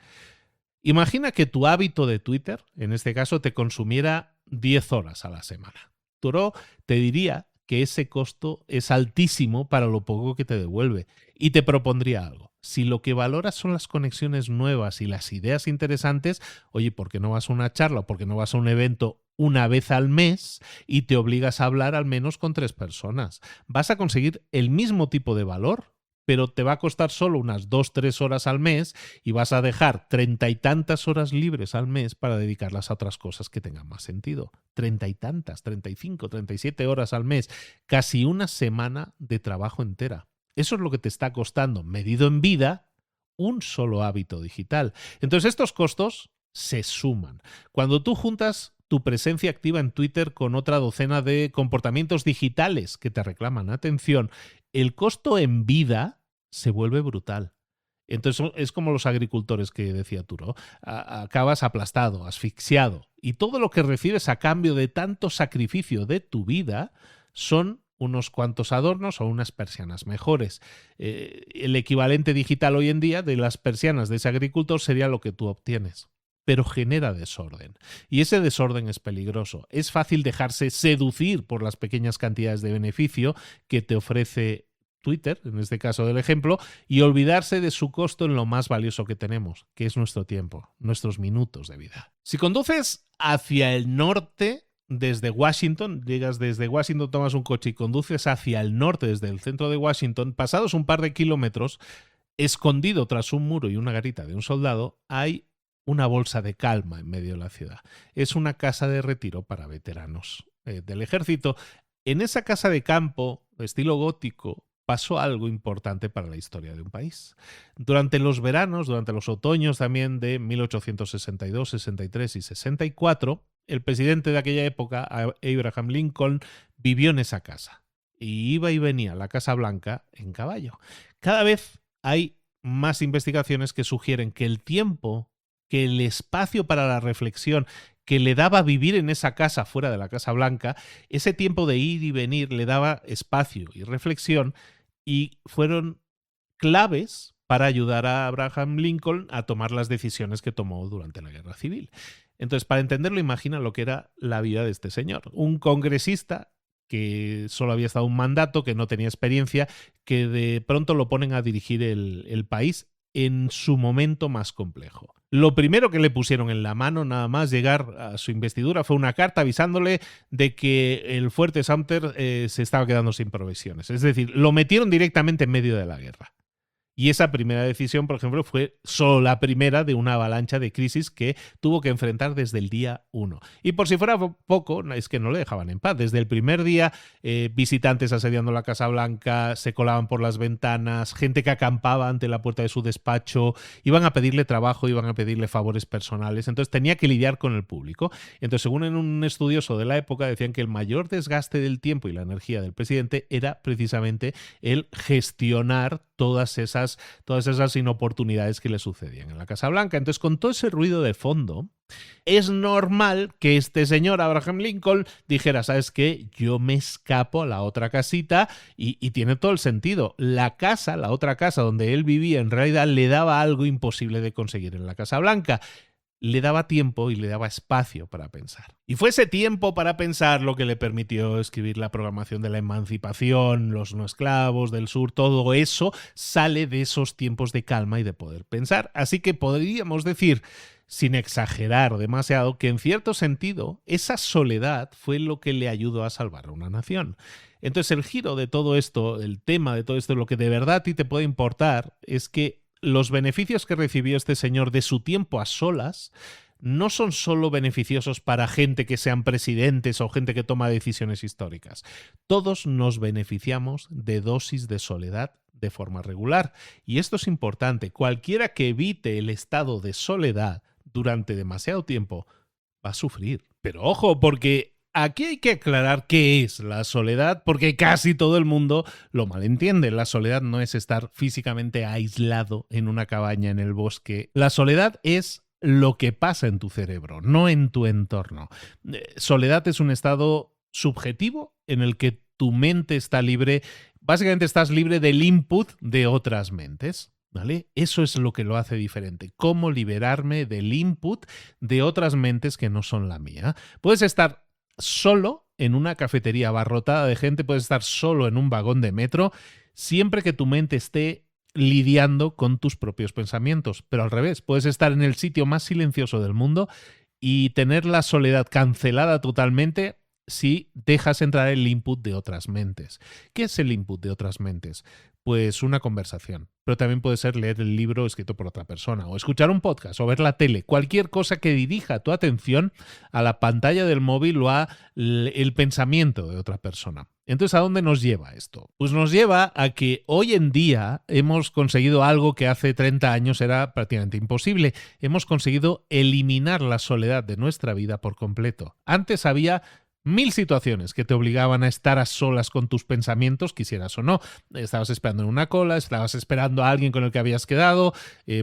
Speaker 1: Imagina que tu hábito de Twitter, en este caso, te consumiera 10 horas a la semana. Thoreau te diría que ese costo es altísimo para lo poco que te devuelve y te propondría algo. Si lo que valoras son las conexiones nuevas y las ideas interesantes, oye, ¿por qué no vas a una charla o por qué no vas a un evento una vez al mes y te obligas a hablar al menos con 3 personas? Vas a conseguir el mismo tipo de valor, pero te va a costar solo unas 2-3 horas al mes y vas a dejar 30 y tantas horas libres al mes para dedicarlas a otras cosas que tengan más sentido. 30 y tantas, 35, 37 horas al mes, casi una semana de trabajo entera. Eso es lo que te está costando, medido en vida, un solo hábito digital. Entonces estos costos se suman. Cuando tú juntas tu presencia activa en Twitter con otra docena de comportamientos digitales que te reclaman atención, el costo en vida se vuelve brutal. Entonces es como los agricultores que decía Thoreau. Acabas aplastado, asfixiado. Y todo lo que recibes a cambio de tanto sacrificio de tu vida son unos cuantos adornos o unas persianas mejores. El equivalente digital hoy en día de las persianas de ese agricultor sería lo que tú obtienes. Pero genera desorden. Y ese desorden es peligroso. Es fácil dejarse seducir por las pequeñas cantidades de beneficio que te ofrece Twitter, en este caso del ejemplo, y olvidarse de su costo en lo más valioso que tenemos, que es nuestro tiempo, nuestros minutos de vida. Si conduces hacia el norte desde Washington, llegas desde Washington, tomas un coche y conduces hacia el norte desde el centro de Washington, pasados un par de kilómetros, escondido tras un muro y una garita de un soldado, hay una bolsa de calma en medio de la ciudad. Es una casa de retiro para veteranos del ejército. En esa casa de campo, de estilo gótico, pasó algo importante para la historia de un país. Durante los veranos, durante los otoños también de 1862, 63 y 64, el presidente de aquella época, Abraham Lincoln, vivió en esa casa. Y iba y venía a la Casa Blanca en caballo. Cada vez hay más investigaciones que sugieren que el tiempo, que el espacio para la reflexión que le daba vivir en esa casa fuera de la Casa Blanca, ese tiempo de ir y venir le daba espacio y reflexión y fueron claves para ayudar a Abraham Lincoln a tomar las decisiones que tomó durante la Guerra Civil. Entonces, para entenderlo, imagina lo que era la vida de este señor. Un congresista que solo había estado un mandato, que no tenía experiencia, que de pronto lo ponen a dirigir el país en su momento más complejo. Lo primero que le pusieron en la mano, nada más llegar a su investidura, fue una carta avisándole de que el fuerte Sumter se estaba quedando sin provisiones. Es decir, lo metieron directamente en medio de la guerra. Y esa primera decisión, por ejemplo, fue solo la primera de una avalancha de crisis que tuvo que enfrentar desde el día 1. Y por si fuera poco, es que no le dejaban en paz. Desde el primer día, visitantes asediando la Casa Blanca, se colaban por las ventanas, gente que acampaba ante la puerta de su despacho, iban a pedirle trabajo, iban a pedirle favores personales. Entonces tenía que lidiar con el público. Entonces, según en un estudioso de la época, decían que el mayor desgaste del tiempo y la energía del presidente era precisamente el gestionar todas esas inoportunidades que le sucedían en la Casa Blanca. Entonces, con todo ese ruido de fondo, es normal que este señor Abraham Lincoln dijera, ¿sabes qué? Yo me escapo a la otra casita y tiene todo el sentido. La otra casa donde él vivía, en realidad le daba algo imposible de conseguir en la Casa Blanca. Le daba tiempo y le daba espacio para pensar. Y fue ese tiempo para pensar lo que le permitió escribir la Proclamación de la Emancipación, los no esclavos del sur, todo eso sale de esos tiempos de calma y de poder pensar. Así que podríamos decir, sin exagerar demasiado, que en cierto sentido esa soledad fue lo que le ayudó a salvar a una nación. Entonces el giro de todo esto, el tema de todo esto, lo que de verdad a ti te puede importar es que los beneficios que recibió este señor de su tiempo a solas no son solo beneficiosos para gente que sean presidentes o gente que toma decisiones históricas. Todos nos beneficiamos de dosis de soledad de forma regular. Y esto es importante. Cualquiera que evite el estado de soledad durante demasiado tiempo va a sufrir. Pero ojo, porque aquí hay que aclarar qué es la soledad, porque casi todo el mundo lo malentiende. La soledad no es estar físicamente aislado en una cabaña en el bosque. La soledad es lo que pasa en tu cerebro, no en tu entorno. Soledad es un estado subjetivo en el que tu mente está libre, básicamente estás libre del input de otras mentes. ¿Vale? Eso es lo que lo hace diferente. Cómo liberarme del input de otras mentes que no son la mía. Puedes estar solo en una cafetería abarrotada de gente, puedes estar solo en un vagón de metro, siempre que tu mente esté lidiando con tus propios pensamientos. Pero al revés, puedes estar en el sitio más silencioso del mundo y tener la soledad cancelada totalmente si dejas entrar el input de otras mentes. ¿Qué es el input de otras mentes? Pues una conversación, pero también puede ser leer el libro escrito por otra persona, o escuchar un podcast, o ver la tele, cualquier cosa que dirija tu atención a la pantalla del móvil o a el pensamiento de otra persona. Entonces, ¿a dónde nos lleva esto? Pues nos lleva a que hoy en día hemos conseguido algo que hace 30 años era prácticamente imposible. Hemos conseguido eliminar la soledad de nuestra vida por completo. Antes había 1000 situaciones que te obligaban a estar a solas con tus pensamientos, quisieras o no. Estabas esperando en una cola, estabas esperando a alguien con el que habías quedado,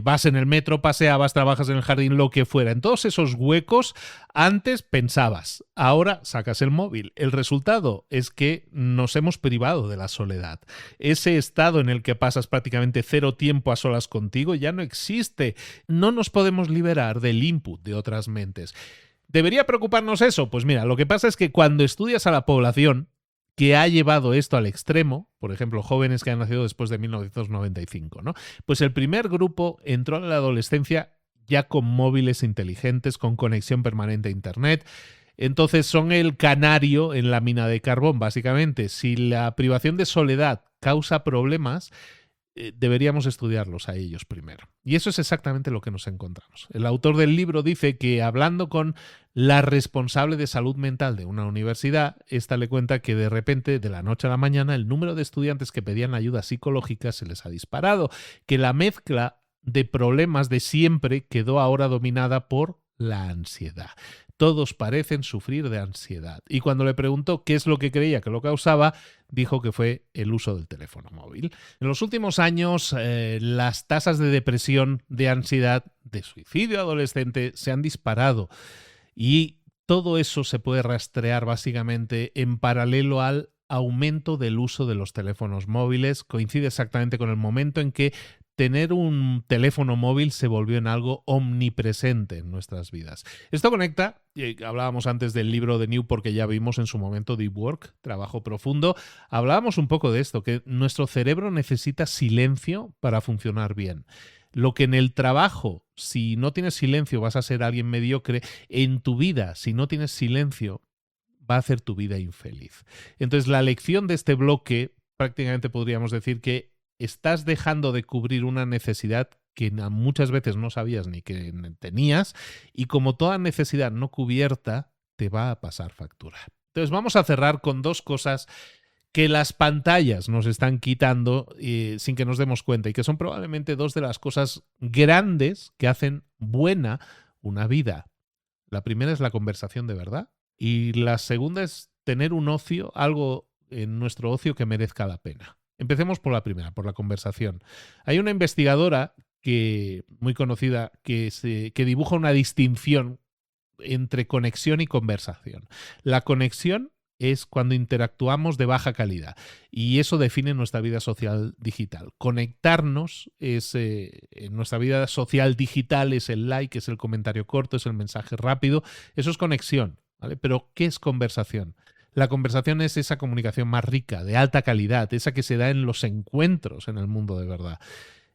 Speaker 1: vas en el metro, paseabas, trabajas en el jardín, lo que fuera. En todos esos huecos, antes pensabas, ahora sacas el móvil. El resultado es que nos hemos privado de la soledad. Ese estado en el que pasas prácticamente cero tiempo a solas contigo ya no existe. No nos podemos liberar del input de otras mentes. ¿Debería preocuparnos eso? Pues mira, lo que pasa es que cuando estudias a la población, que ha llevado esto al extremo, por ejemplo, jóvenes que han nacido después de 1995, ¿no? Pues el primer grupo entró en la adolescencia ya con móviles inteligentes, con conexión permanente a Internet. Entonces son el canario en la mina de carbón, básicamente. Si la privación de soledad causa problemas, deberíamos estudiarlos a ellos primero. Y eso es exactamente lo que nos encontramos. El autor del libro dice que hablando con la responsable de salud mental de una universidad, esta le cuenta que de repente, de la noche a la mañana, el número de estudiantes que pedían ayuda psicológica se les ha disparado, que la mezcla de problemas de siempre quedó ahora dominada por la ansiedad. Todos parecen sufrir de ansiedad. Y cuando le preguntó qué es lo que creía que lo causaba, dijo que fue el uso del teléfono móvil. En los últimos años, las tasas de depresión, de ansiedad, de suicidio adolescente se han disparado. Y todo eso se puede rastrear básicamente en paralelo al aumento del uso de los teléfonos móviles. Coincide exactamente con el momento en que tener un teléfono móvil se volvió en algo omnipresente en nuestras vidas. Esto conecta, hablábamos antes del libro de Newport que ya vimos en su momento, Deep Work, Trabajo Profundo, hablábamos un poco de esto, que nuestro cerebro necesita silencio para funcionar bien. Lo que en el trabajo, si no tienes silencio, vas a ser alguien mediocre, en tu vida, si no tienes silencio, va a hacer tu vida infeliz. Entonces, la lección de este bloque, prácticamente podríamos decir que estás dejando de cubrir una necesidad que muchas veces no sabías ni que tenías, y como toda necesidad no cubierta, te va a pasar factura. Entonces vamos a cerrar con dos cosas que las pantallas nos están quitando sin que nos demos cuenta, y que son probablemente dos de las cosas grandes que hacen buena una vida. La primera es la conversación de verdad, y la segunda es tener un ocio, algo en nuestro ocio que merezca la pena. Empecemos por la primera, por la conversación. Hay una investigadora muy conocida que dibuja una distinción entre conexión y conversación. La conexión es cuando interactuamos de baja calidad, y eso define nuestra vida social digital. Conectarnos es en nuestra vida social digital es el like, es el comentario corto, es el mensaje rápido. Eso es conexión, ¿vale? Pero ¿qué es conversación? La conversación es esa comunicación más rica, de alta calidad, esa que se da en los encuentros en el mundo de verdad.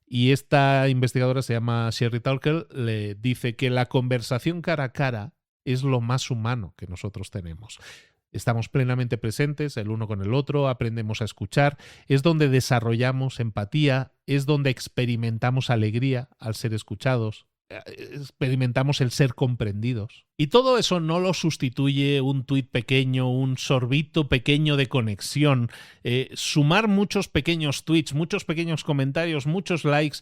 Speaker 1: Y esta investigadora se llama Sherry Turkle, le dice que la conversación cara a cara es lo más humano que nosotros tenemos. Estamos plenamente presentes el uno con el otro, aprendemos a escuchar, es donde desarrollamos empatía, es donde experimentamos alegría al ser escuchados, experimentamos el ser comprendidos. Y todo eso no lo sustituye un tuit pequeño, un sorbito pequeño de conexión. Sumar muchos pequeños tweets, muchos pequeños comentarios, muchos likes,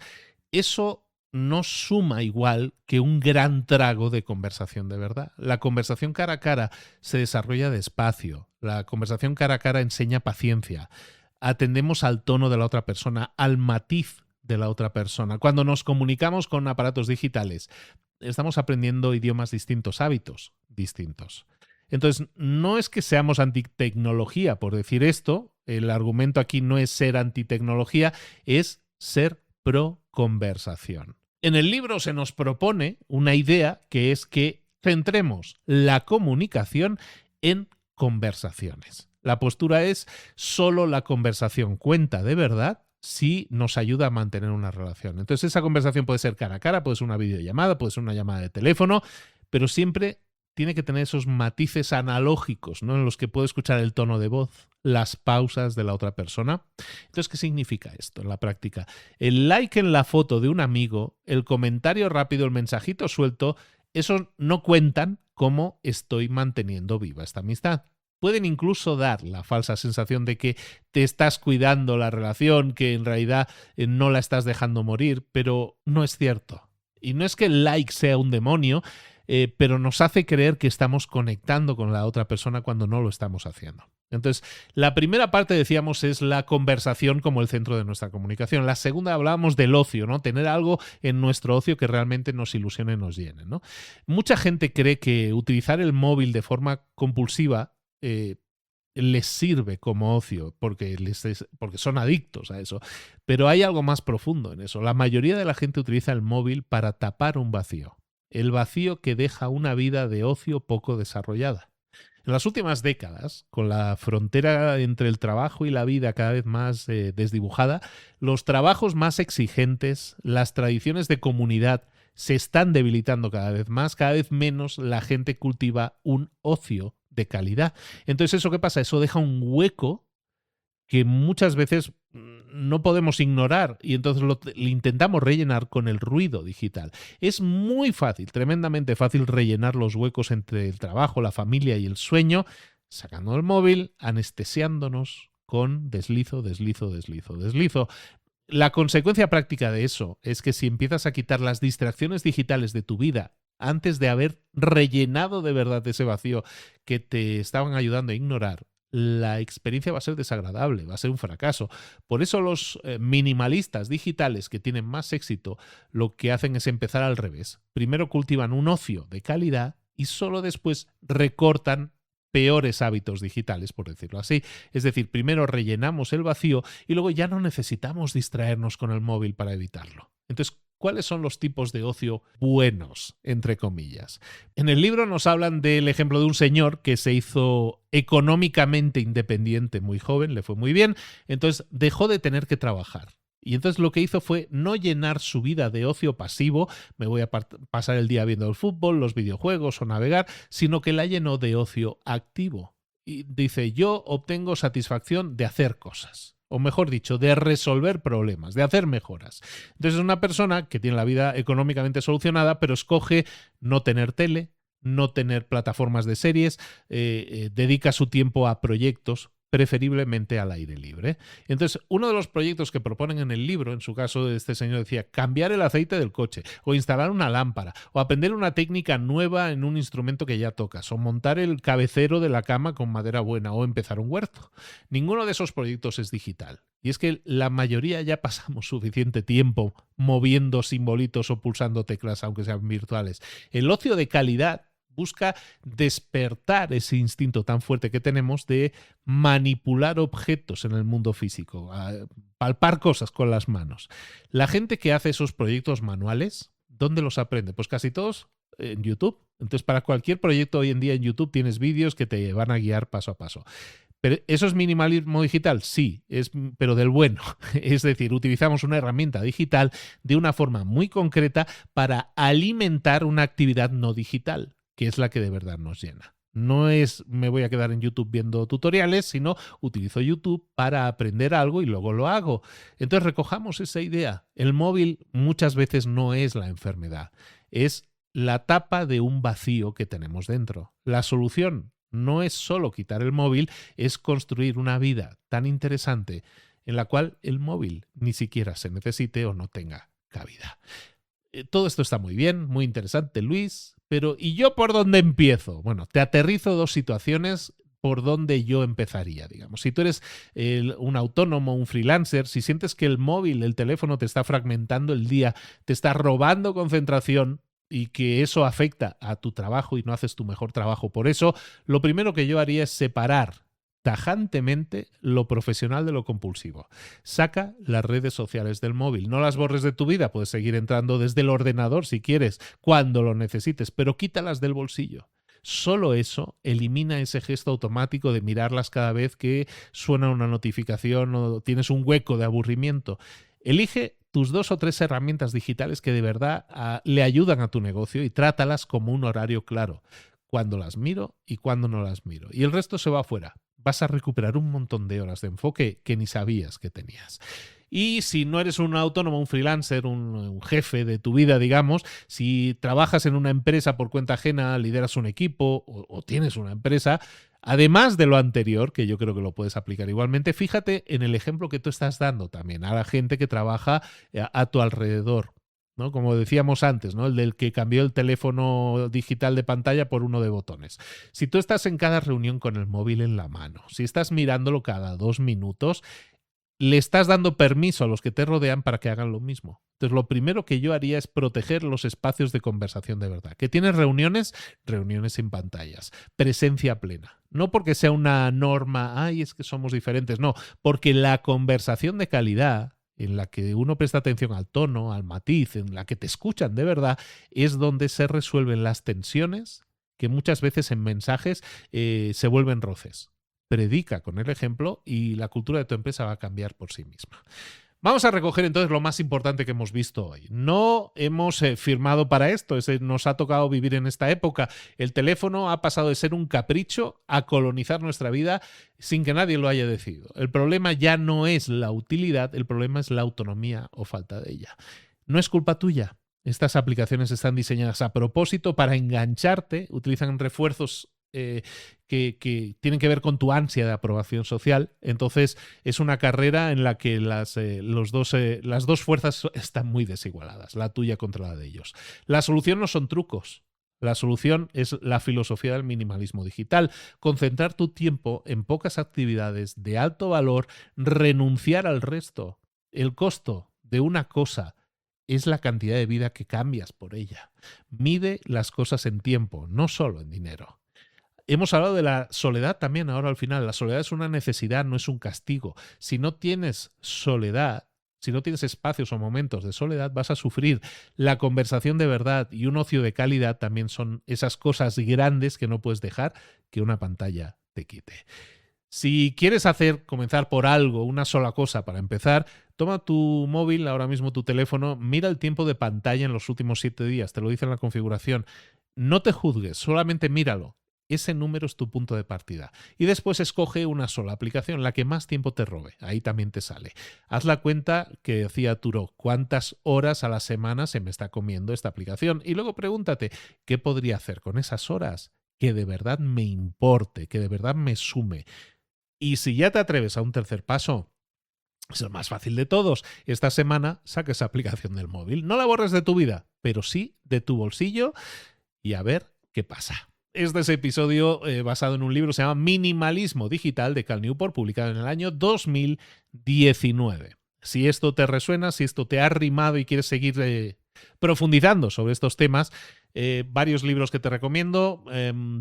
Speaker 1: eso no suma igual que un gran trago de conversación de verdad. La conversación cara a cara se desarrolla despacio. La conversación cara a cara enseña paciencia. Atendemos al tono de la otra persona, al matiz de la otra persona. Cuando nos comunicamos con aparatos digitales, estamos aprendiendo idiomas distintos, hábitos distintos. Entonces, no es que seamos antitecnología por decir esto. El argumento aquí no es ser antitecnología, es ser pro conversación. En el libro se nos propone una idea, que es que centremos la comunicación en conversaciones. La postura es: solo la conversación cuenta de verdad si nos ayuda a mantener una relación. Entonces esa conversación puede ser cara a cara, puede ser una videollamada, puede ser una llamada de teléfono, pero siempre tiene que tener esos matices analógicos, ¿no? En los que puedo escuchar el tono de voz, las pausas de la otra persona. Entonces, ¿qué significa esto en la práctica? El like en la foto de un amigo, el comentario rápido, el mensajito suelto, esos no cuentan como estoy manteniendo viva esta amistad. Pueden incluso dar la falsa sensación de que te estás cuidando la relación, que en realidad no la estás dejando morir, pero no es cierto. Y no es que el like sea un demonio, pero nos hace creer que estamos conectando con la otra persona cuando no lo estamos haciendo. Entonces, la primera parte, decíamos, es la conversación como el centro de nuestra comunicación. La segunda hablábamos del ocio, ¿no? Tener algo en nuestro ocio que realmente nos ilusione y nos llene, ¿no? Mucha gente cree que utilizar el móvil de forma compulsiva les sirve como ocio porque son adictos a eso. Pero hay algo más profundo en eso. La mayoría de la gente utiliza el móvil para tapar un vacío. El vacío que deja una vida de ocio poco desarrollada. En las últimas décadas, con la frontera entre el trabajo y la vida cada vez más desdibujada, los trabajos más exigentes, las tradiciones de comunidad se están debilitando cada vez menos la gente cultiva un ocio de calidad. Entonces, ¿eso qué pasa? Eso deja un hueco que muchas veces no podemos ignorar y entonces lo intentamos rellenar con el ruido digital. Es muy fácil, tremendamente fácil rellenar los huecos entre el trabajo, la familia y el sueño, sacando el móvil, anestesiándonos con deslizo, deslizo, deslizo, deslizo. La consecuencia práctica de eso es que si empiezas a quitar las distracciones digitales de tu vida antes de haber rellenado de verdad ese vacío que te estaban ayudando a ignorar, la experiencia va a ser desagradable, va a ser un fracaso. Por eso los minimalistas digitales que tienen más éxito lo que hacen es empezar al revés. Primero cultivan un ocio de calidad y solo después recortan peores hábitos digitales, por decirlo así. Es decir, primero rellenamos el vacío y luego ya no necesitamos distraernos con el móvil para evitarlo. Entonces, ¿cuáles son los tipos de ocio buenos, entre comillas? En el libro nos hablan del ejemplo de un señor que se hizo económicamente independiente muy joven, le fue muy bien, entonces dejó de tener que trabajar. Y entonces lo que hizo fue no llenar su vida de ocio pasivo, me voy a pasar el día viendo el fútbol, los videojuegos o navegar, sino que la llenó de ocio activo. Y dice, yo obtengo satisfacción de hacer cosas. O mejor dicho, de resolver problemas, de hacer mejoras. Entonces es una persona que tiene la vida económicamente solucionada, pero escoge no tener tele, no tener plataformas de series, dedica su tiempo a proyectos, preferiblemente al aire libre. Entonces, uno de los proyectos que proponen en el libro, en su caso este señor decía, cambiar el aceite del coche, o instalar una lámpara, o aprender una técnica nueva en un instrumento que ya tocas, o montar el cabecero de la cama con madera buena, o empezar un huerto. Ninguno de esos proyectos es digital. Y es que la mayoría ya pasamos suficiente tiempo moviendo simbolitos o pulsando teclas, aunque sean virtuales. El ocio de calidad busca despertar ese instinto tan fuerte que tenemos de manipular objetos en el mundo físico, palpar cosas con las manos. La gente que hace esos proyectos manuales, ¿dónde los aprende? Pues casi todos en YouTube. Entonces, para cualquier proyecto hoy en día en YouTube tienes vídeos que te van a guiar paso a paso. ¿Pero eso es minimalismo digital? Sí, pero del bueno. Es decir, utilizamos una herramienta digital de una forma muy concreta para alimentar una actividad no digital, que es la que de verdad nos llena. No es me voy a quedar en YouTube viendo tutoriales, sino utilizo YouTube para aprender algo y luego lo hago. Entonces recojamos esa idea. El móvil muchas veces no es la enfermedad, es la tapa de un vacío que tenemos dentro. La solución no es solo quitar el móvil, es construir una vida tan interesante en la cual el móvil ni siquiera se necesite o no tenga cabida. Todo esto está muy bien, muy interesante, Luis, pero ¿y yo por dónde empiezo? Bueno, te aterrizo dos situaciones por donde yo empezaría, digamos. Si tú eres un autónomo, un freelancer, si sientes que el móvil, el teléfono te está fragmentando el día, te está robando concentración y que eso afecta a tu trabajo y no haces tu mejor trabajo por eso, lo primero que yo haría es separar tajantemente lo profesional de lo compulsivo. Saca las redes sociales del móvil. No las borres de tu vida. Puedes seguir entrando desde el ordenador si quieres, cuando lo necesites, pero quítalas del bolsillo. Solo eso elimina ese gesto automático de mirarlas cada vez que suena una notificación o tienes un hueco de aburrimiento. Elige tus 2 o 3 herramientas digitales que de verdad le ayudan a tu negocio y trátalas como un horario claro. Cuándo las miro y cuándo no las miro. Y el resto se va afuera. Vas a recuperar un montón de horas de enfoque que ni sabías que tenías. Y si no eres un autónomo, un freelancer, un jefe de tu vida, digamos, si trabajas en una empresa por cuenta ajena, lideras un equipo o tienes una empresa, además de lo anterior, que yo creo que lo puedes aplicar igualmente, fíjate en el ejemplo que tú estás dando también a la gente que trabaja a tu alrededor, ¿no? Como decíamos antes, ¿no? El del que cambió el teléfono digital de pantalla por uno de botones. Si tú estás en cada reunión con el móvil en la mano, si estás mirándolo cada 2 minutos, le estás dando permiso a los que te rodean para que hagan lo mismo. Entonces, lo primero que yo haría es proteger los espacios de conversación de verdad. ¿Que tienes reuniones? Reuniones sin pantallas. Presencia plena. No porque sea una norma, ay, es que somos diferentes. No, porque la conversación de calidad, en la que uno presta atención al tono, al matiz, en la que te escuchan de verdad, es donde se resuelven las tensiones que muchas veces en mensajes se vuelven roces. Predica con el ejemplo y la cultura de tu empresa va a cambiar por sí misma. Vamos a recoger entonces lo más importante que hemos visto hoy. No hemos firmado para esto, nos ha tocado vivir en esta época. El teléfono ha pasado de ser un capricho a colonizar nuestra vida sin que nadie lo haya decidido. El problema ya no es la utilidad, el problema es la autonomía o falta de ella. No es culpa tuya. Estas aplicaciones están diseñadas a propósito para engancharte, utilizan refuerzos que tienen que ver con tu ansia de aprobación social. Entonces es una carrera en la que las dos fuerzas están muy desigualadas, la tuya contra la de ellos. La solución no son trucos. La solución es la filosofía del minimalismo digital. Concentrar tu tiempo en pocas actividades de alto valor, renunciar al resto. El costo de una cosa es la cantidad de vida que cambias por ella. Mide las cosas en tiempo, no solo en dinero. Hemos hablado de la soledad también ahora al final. La soledad es una necesidad, no es un castigo. Si no tienes soledad, si no tienes espacios o momentos de soledad, vas a sufrir. La conversación de verdad y un ocio de calidad también son esas cosas grandes que no puedes dejar que una pantalla te quite. Si quieres comenzar por algo, una sola cosa para empezar, toma tu móvil, ahora mismo tu teléfono, mira el tiempo de pantalla en los últimos 7 días, te lo dice en la configuración. No te juzgues, solamente míralo. Ese número es tu punto de partida. Y después escoge una sola aplicación, la que más tiempo te robe. Ahí también te sale. Haz la cuenta que decía Turo, ¿cuántas horas a la semana se me está comiendo esta aplicación? Y luego pregúntate, ¿qué podría hacer con esas horas que de verdad me importe, que de verdad me sume? Y si ya te atreves a un tercer paso, es el más fácil de todos. Esta semana saca esa aplicación del móvil. No la borres de tu vida, pero sí de tu bolsillo y a ver qué pasa. Este es episodio basado en un libro que se llama Minimalismo Digital de Cal Newport, publicado en el año 2019. Si esto te resuena, si esto te ha rimado y quieres seguir profundizando sobre estos temas, varios libros que te recomiendo.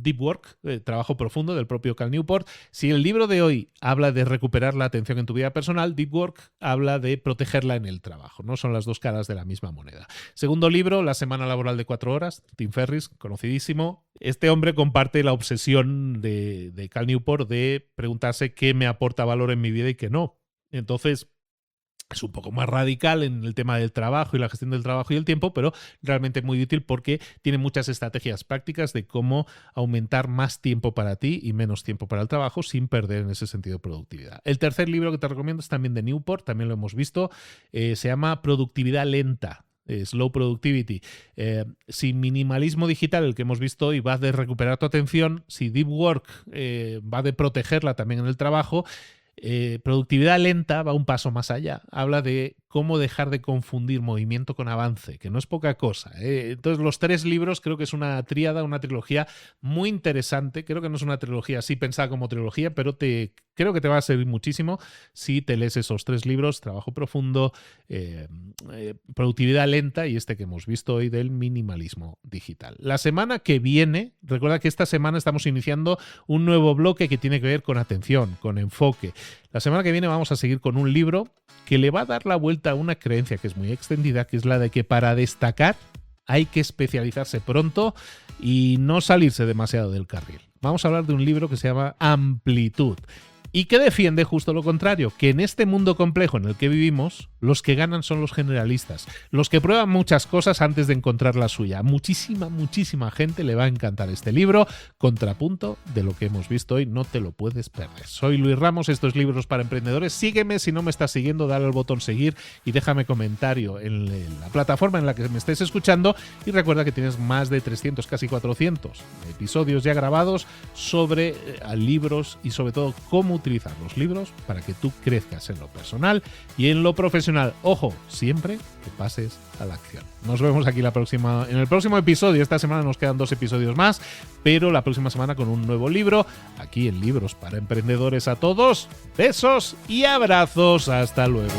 Speaker 1: Deep Work, Trabajo Profundo, del propio Cal Newport. Si el libro de hoy habla de recuperar la atención en tu vida personal, Deep Work habla de protegerla en el trabajo, ¿no? Son las dos caras de la misma moneda. Segundo libro, La semana laboral de 4 horas, Tim Ferriss, conocidísimo. Este hombre comparte la obsesión de Cal Newport de preguntarse qué me aporta valor en mi vida y qué no. Entonces, es un poco más radical en el tema del trabajo y la gestión del trabajo y el tiempo, pero realmente muy útil porque tiene muchas estrategias prácticas de cómo aumentar más tiempo para ti y menos tiempo para el trabajo sin perder en ese sentido productividad. El tercer libro que te recomiendo es también de Newport, también lo hemos visto, se llama Productividad Lenta. Slow Productivity. Si minimalismo digital, el que hemos visto hoy, va de recuperar tu atención, si Deep Work va de protegerla también en el trabajo, productividad lenta va un paso más allá. Habla de cómo dejar de confundir movimiento con avance, que no es poca cosa. Entonces, los 3 libros creo que es una tríada, una trilogía muy interesante. Creo que no es una trilogía así pensada como trilogía, pero creo que te va a servir muchísimo si te lees esos 3 libros, Trabajo Profundo, Productividad Lenta y este que hemos visto hoy del minimalismo digital. La semana que viene, recuerda que esta semana estamos iniciando un nuevo bloque que tiene que ver con atención, con enfoque. La semana que viene vamos a seguir con un libro que le va a dar la vuelta a una creencia que es muy extendida, que es la de que para destacar hay que especializarse pronto y no salirse demasiado del carril. Vamos a hablar de un libro que se llama Amplitud y que defiende justo lo contrario, que en este mundo complejo en el que vivimos, los que ganan son los generalistas, los que prueban muchas cosas antes de encontrar la suya. Muchísima gente le va a encantar este libro, contrapunto de lo que hemos visto hoy, no te lo puedes perder. Soy Luis Ramos, esto es Libros para Emprendedores. Sígueme, si no me estás siguiendo, dale al botón seguir y déjame comentario en la plataforma en la que me estés escuchando y recuerda que tienes más de 300, casi 400 episodios ya grabados sobre libros y sobre todo cómo utilizar los libros para que tú crezcas en lo personal y en lo profesional. Ojo, siempre que pases a la acción. Nos vemos aquí en el próximo episodio. Esta semana nos quedan 2 episodios más, pero la próxima semana con un nuevo libro, aquí en Libros para Emprendedores. A todos, besos y abrazos. Hasta luego.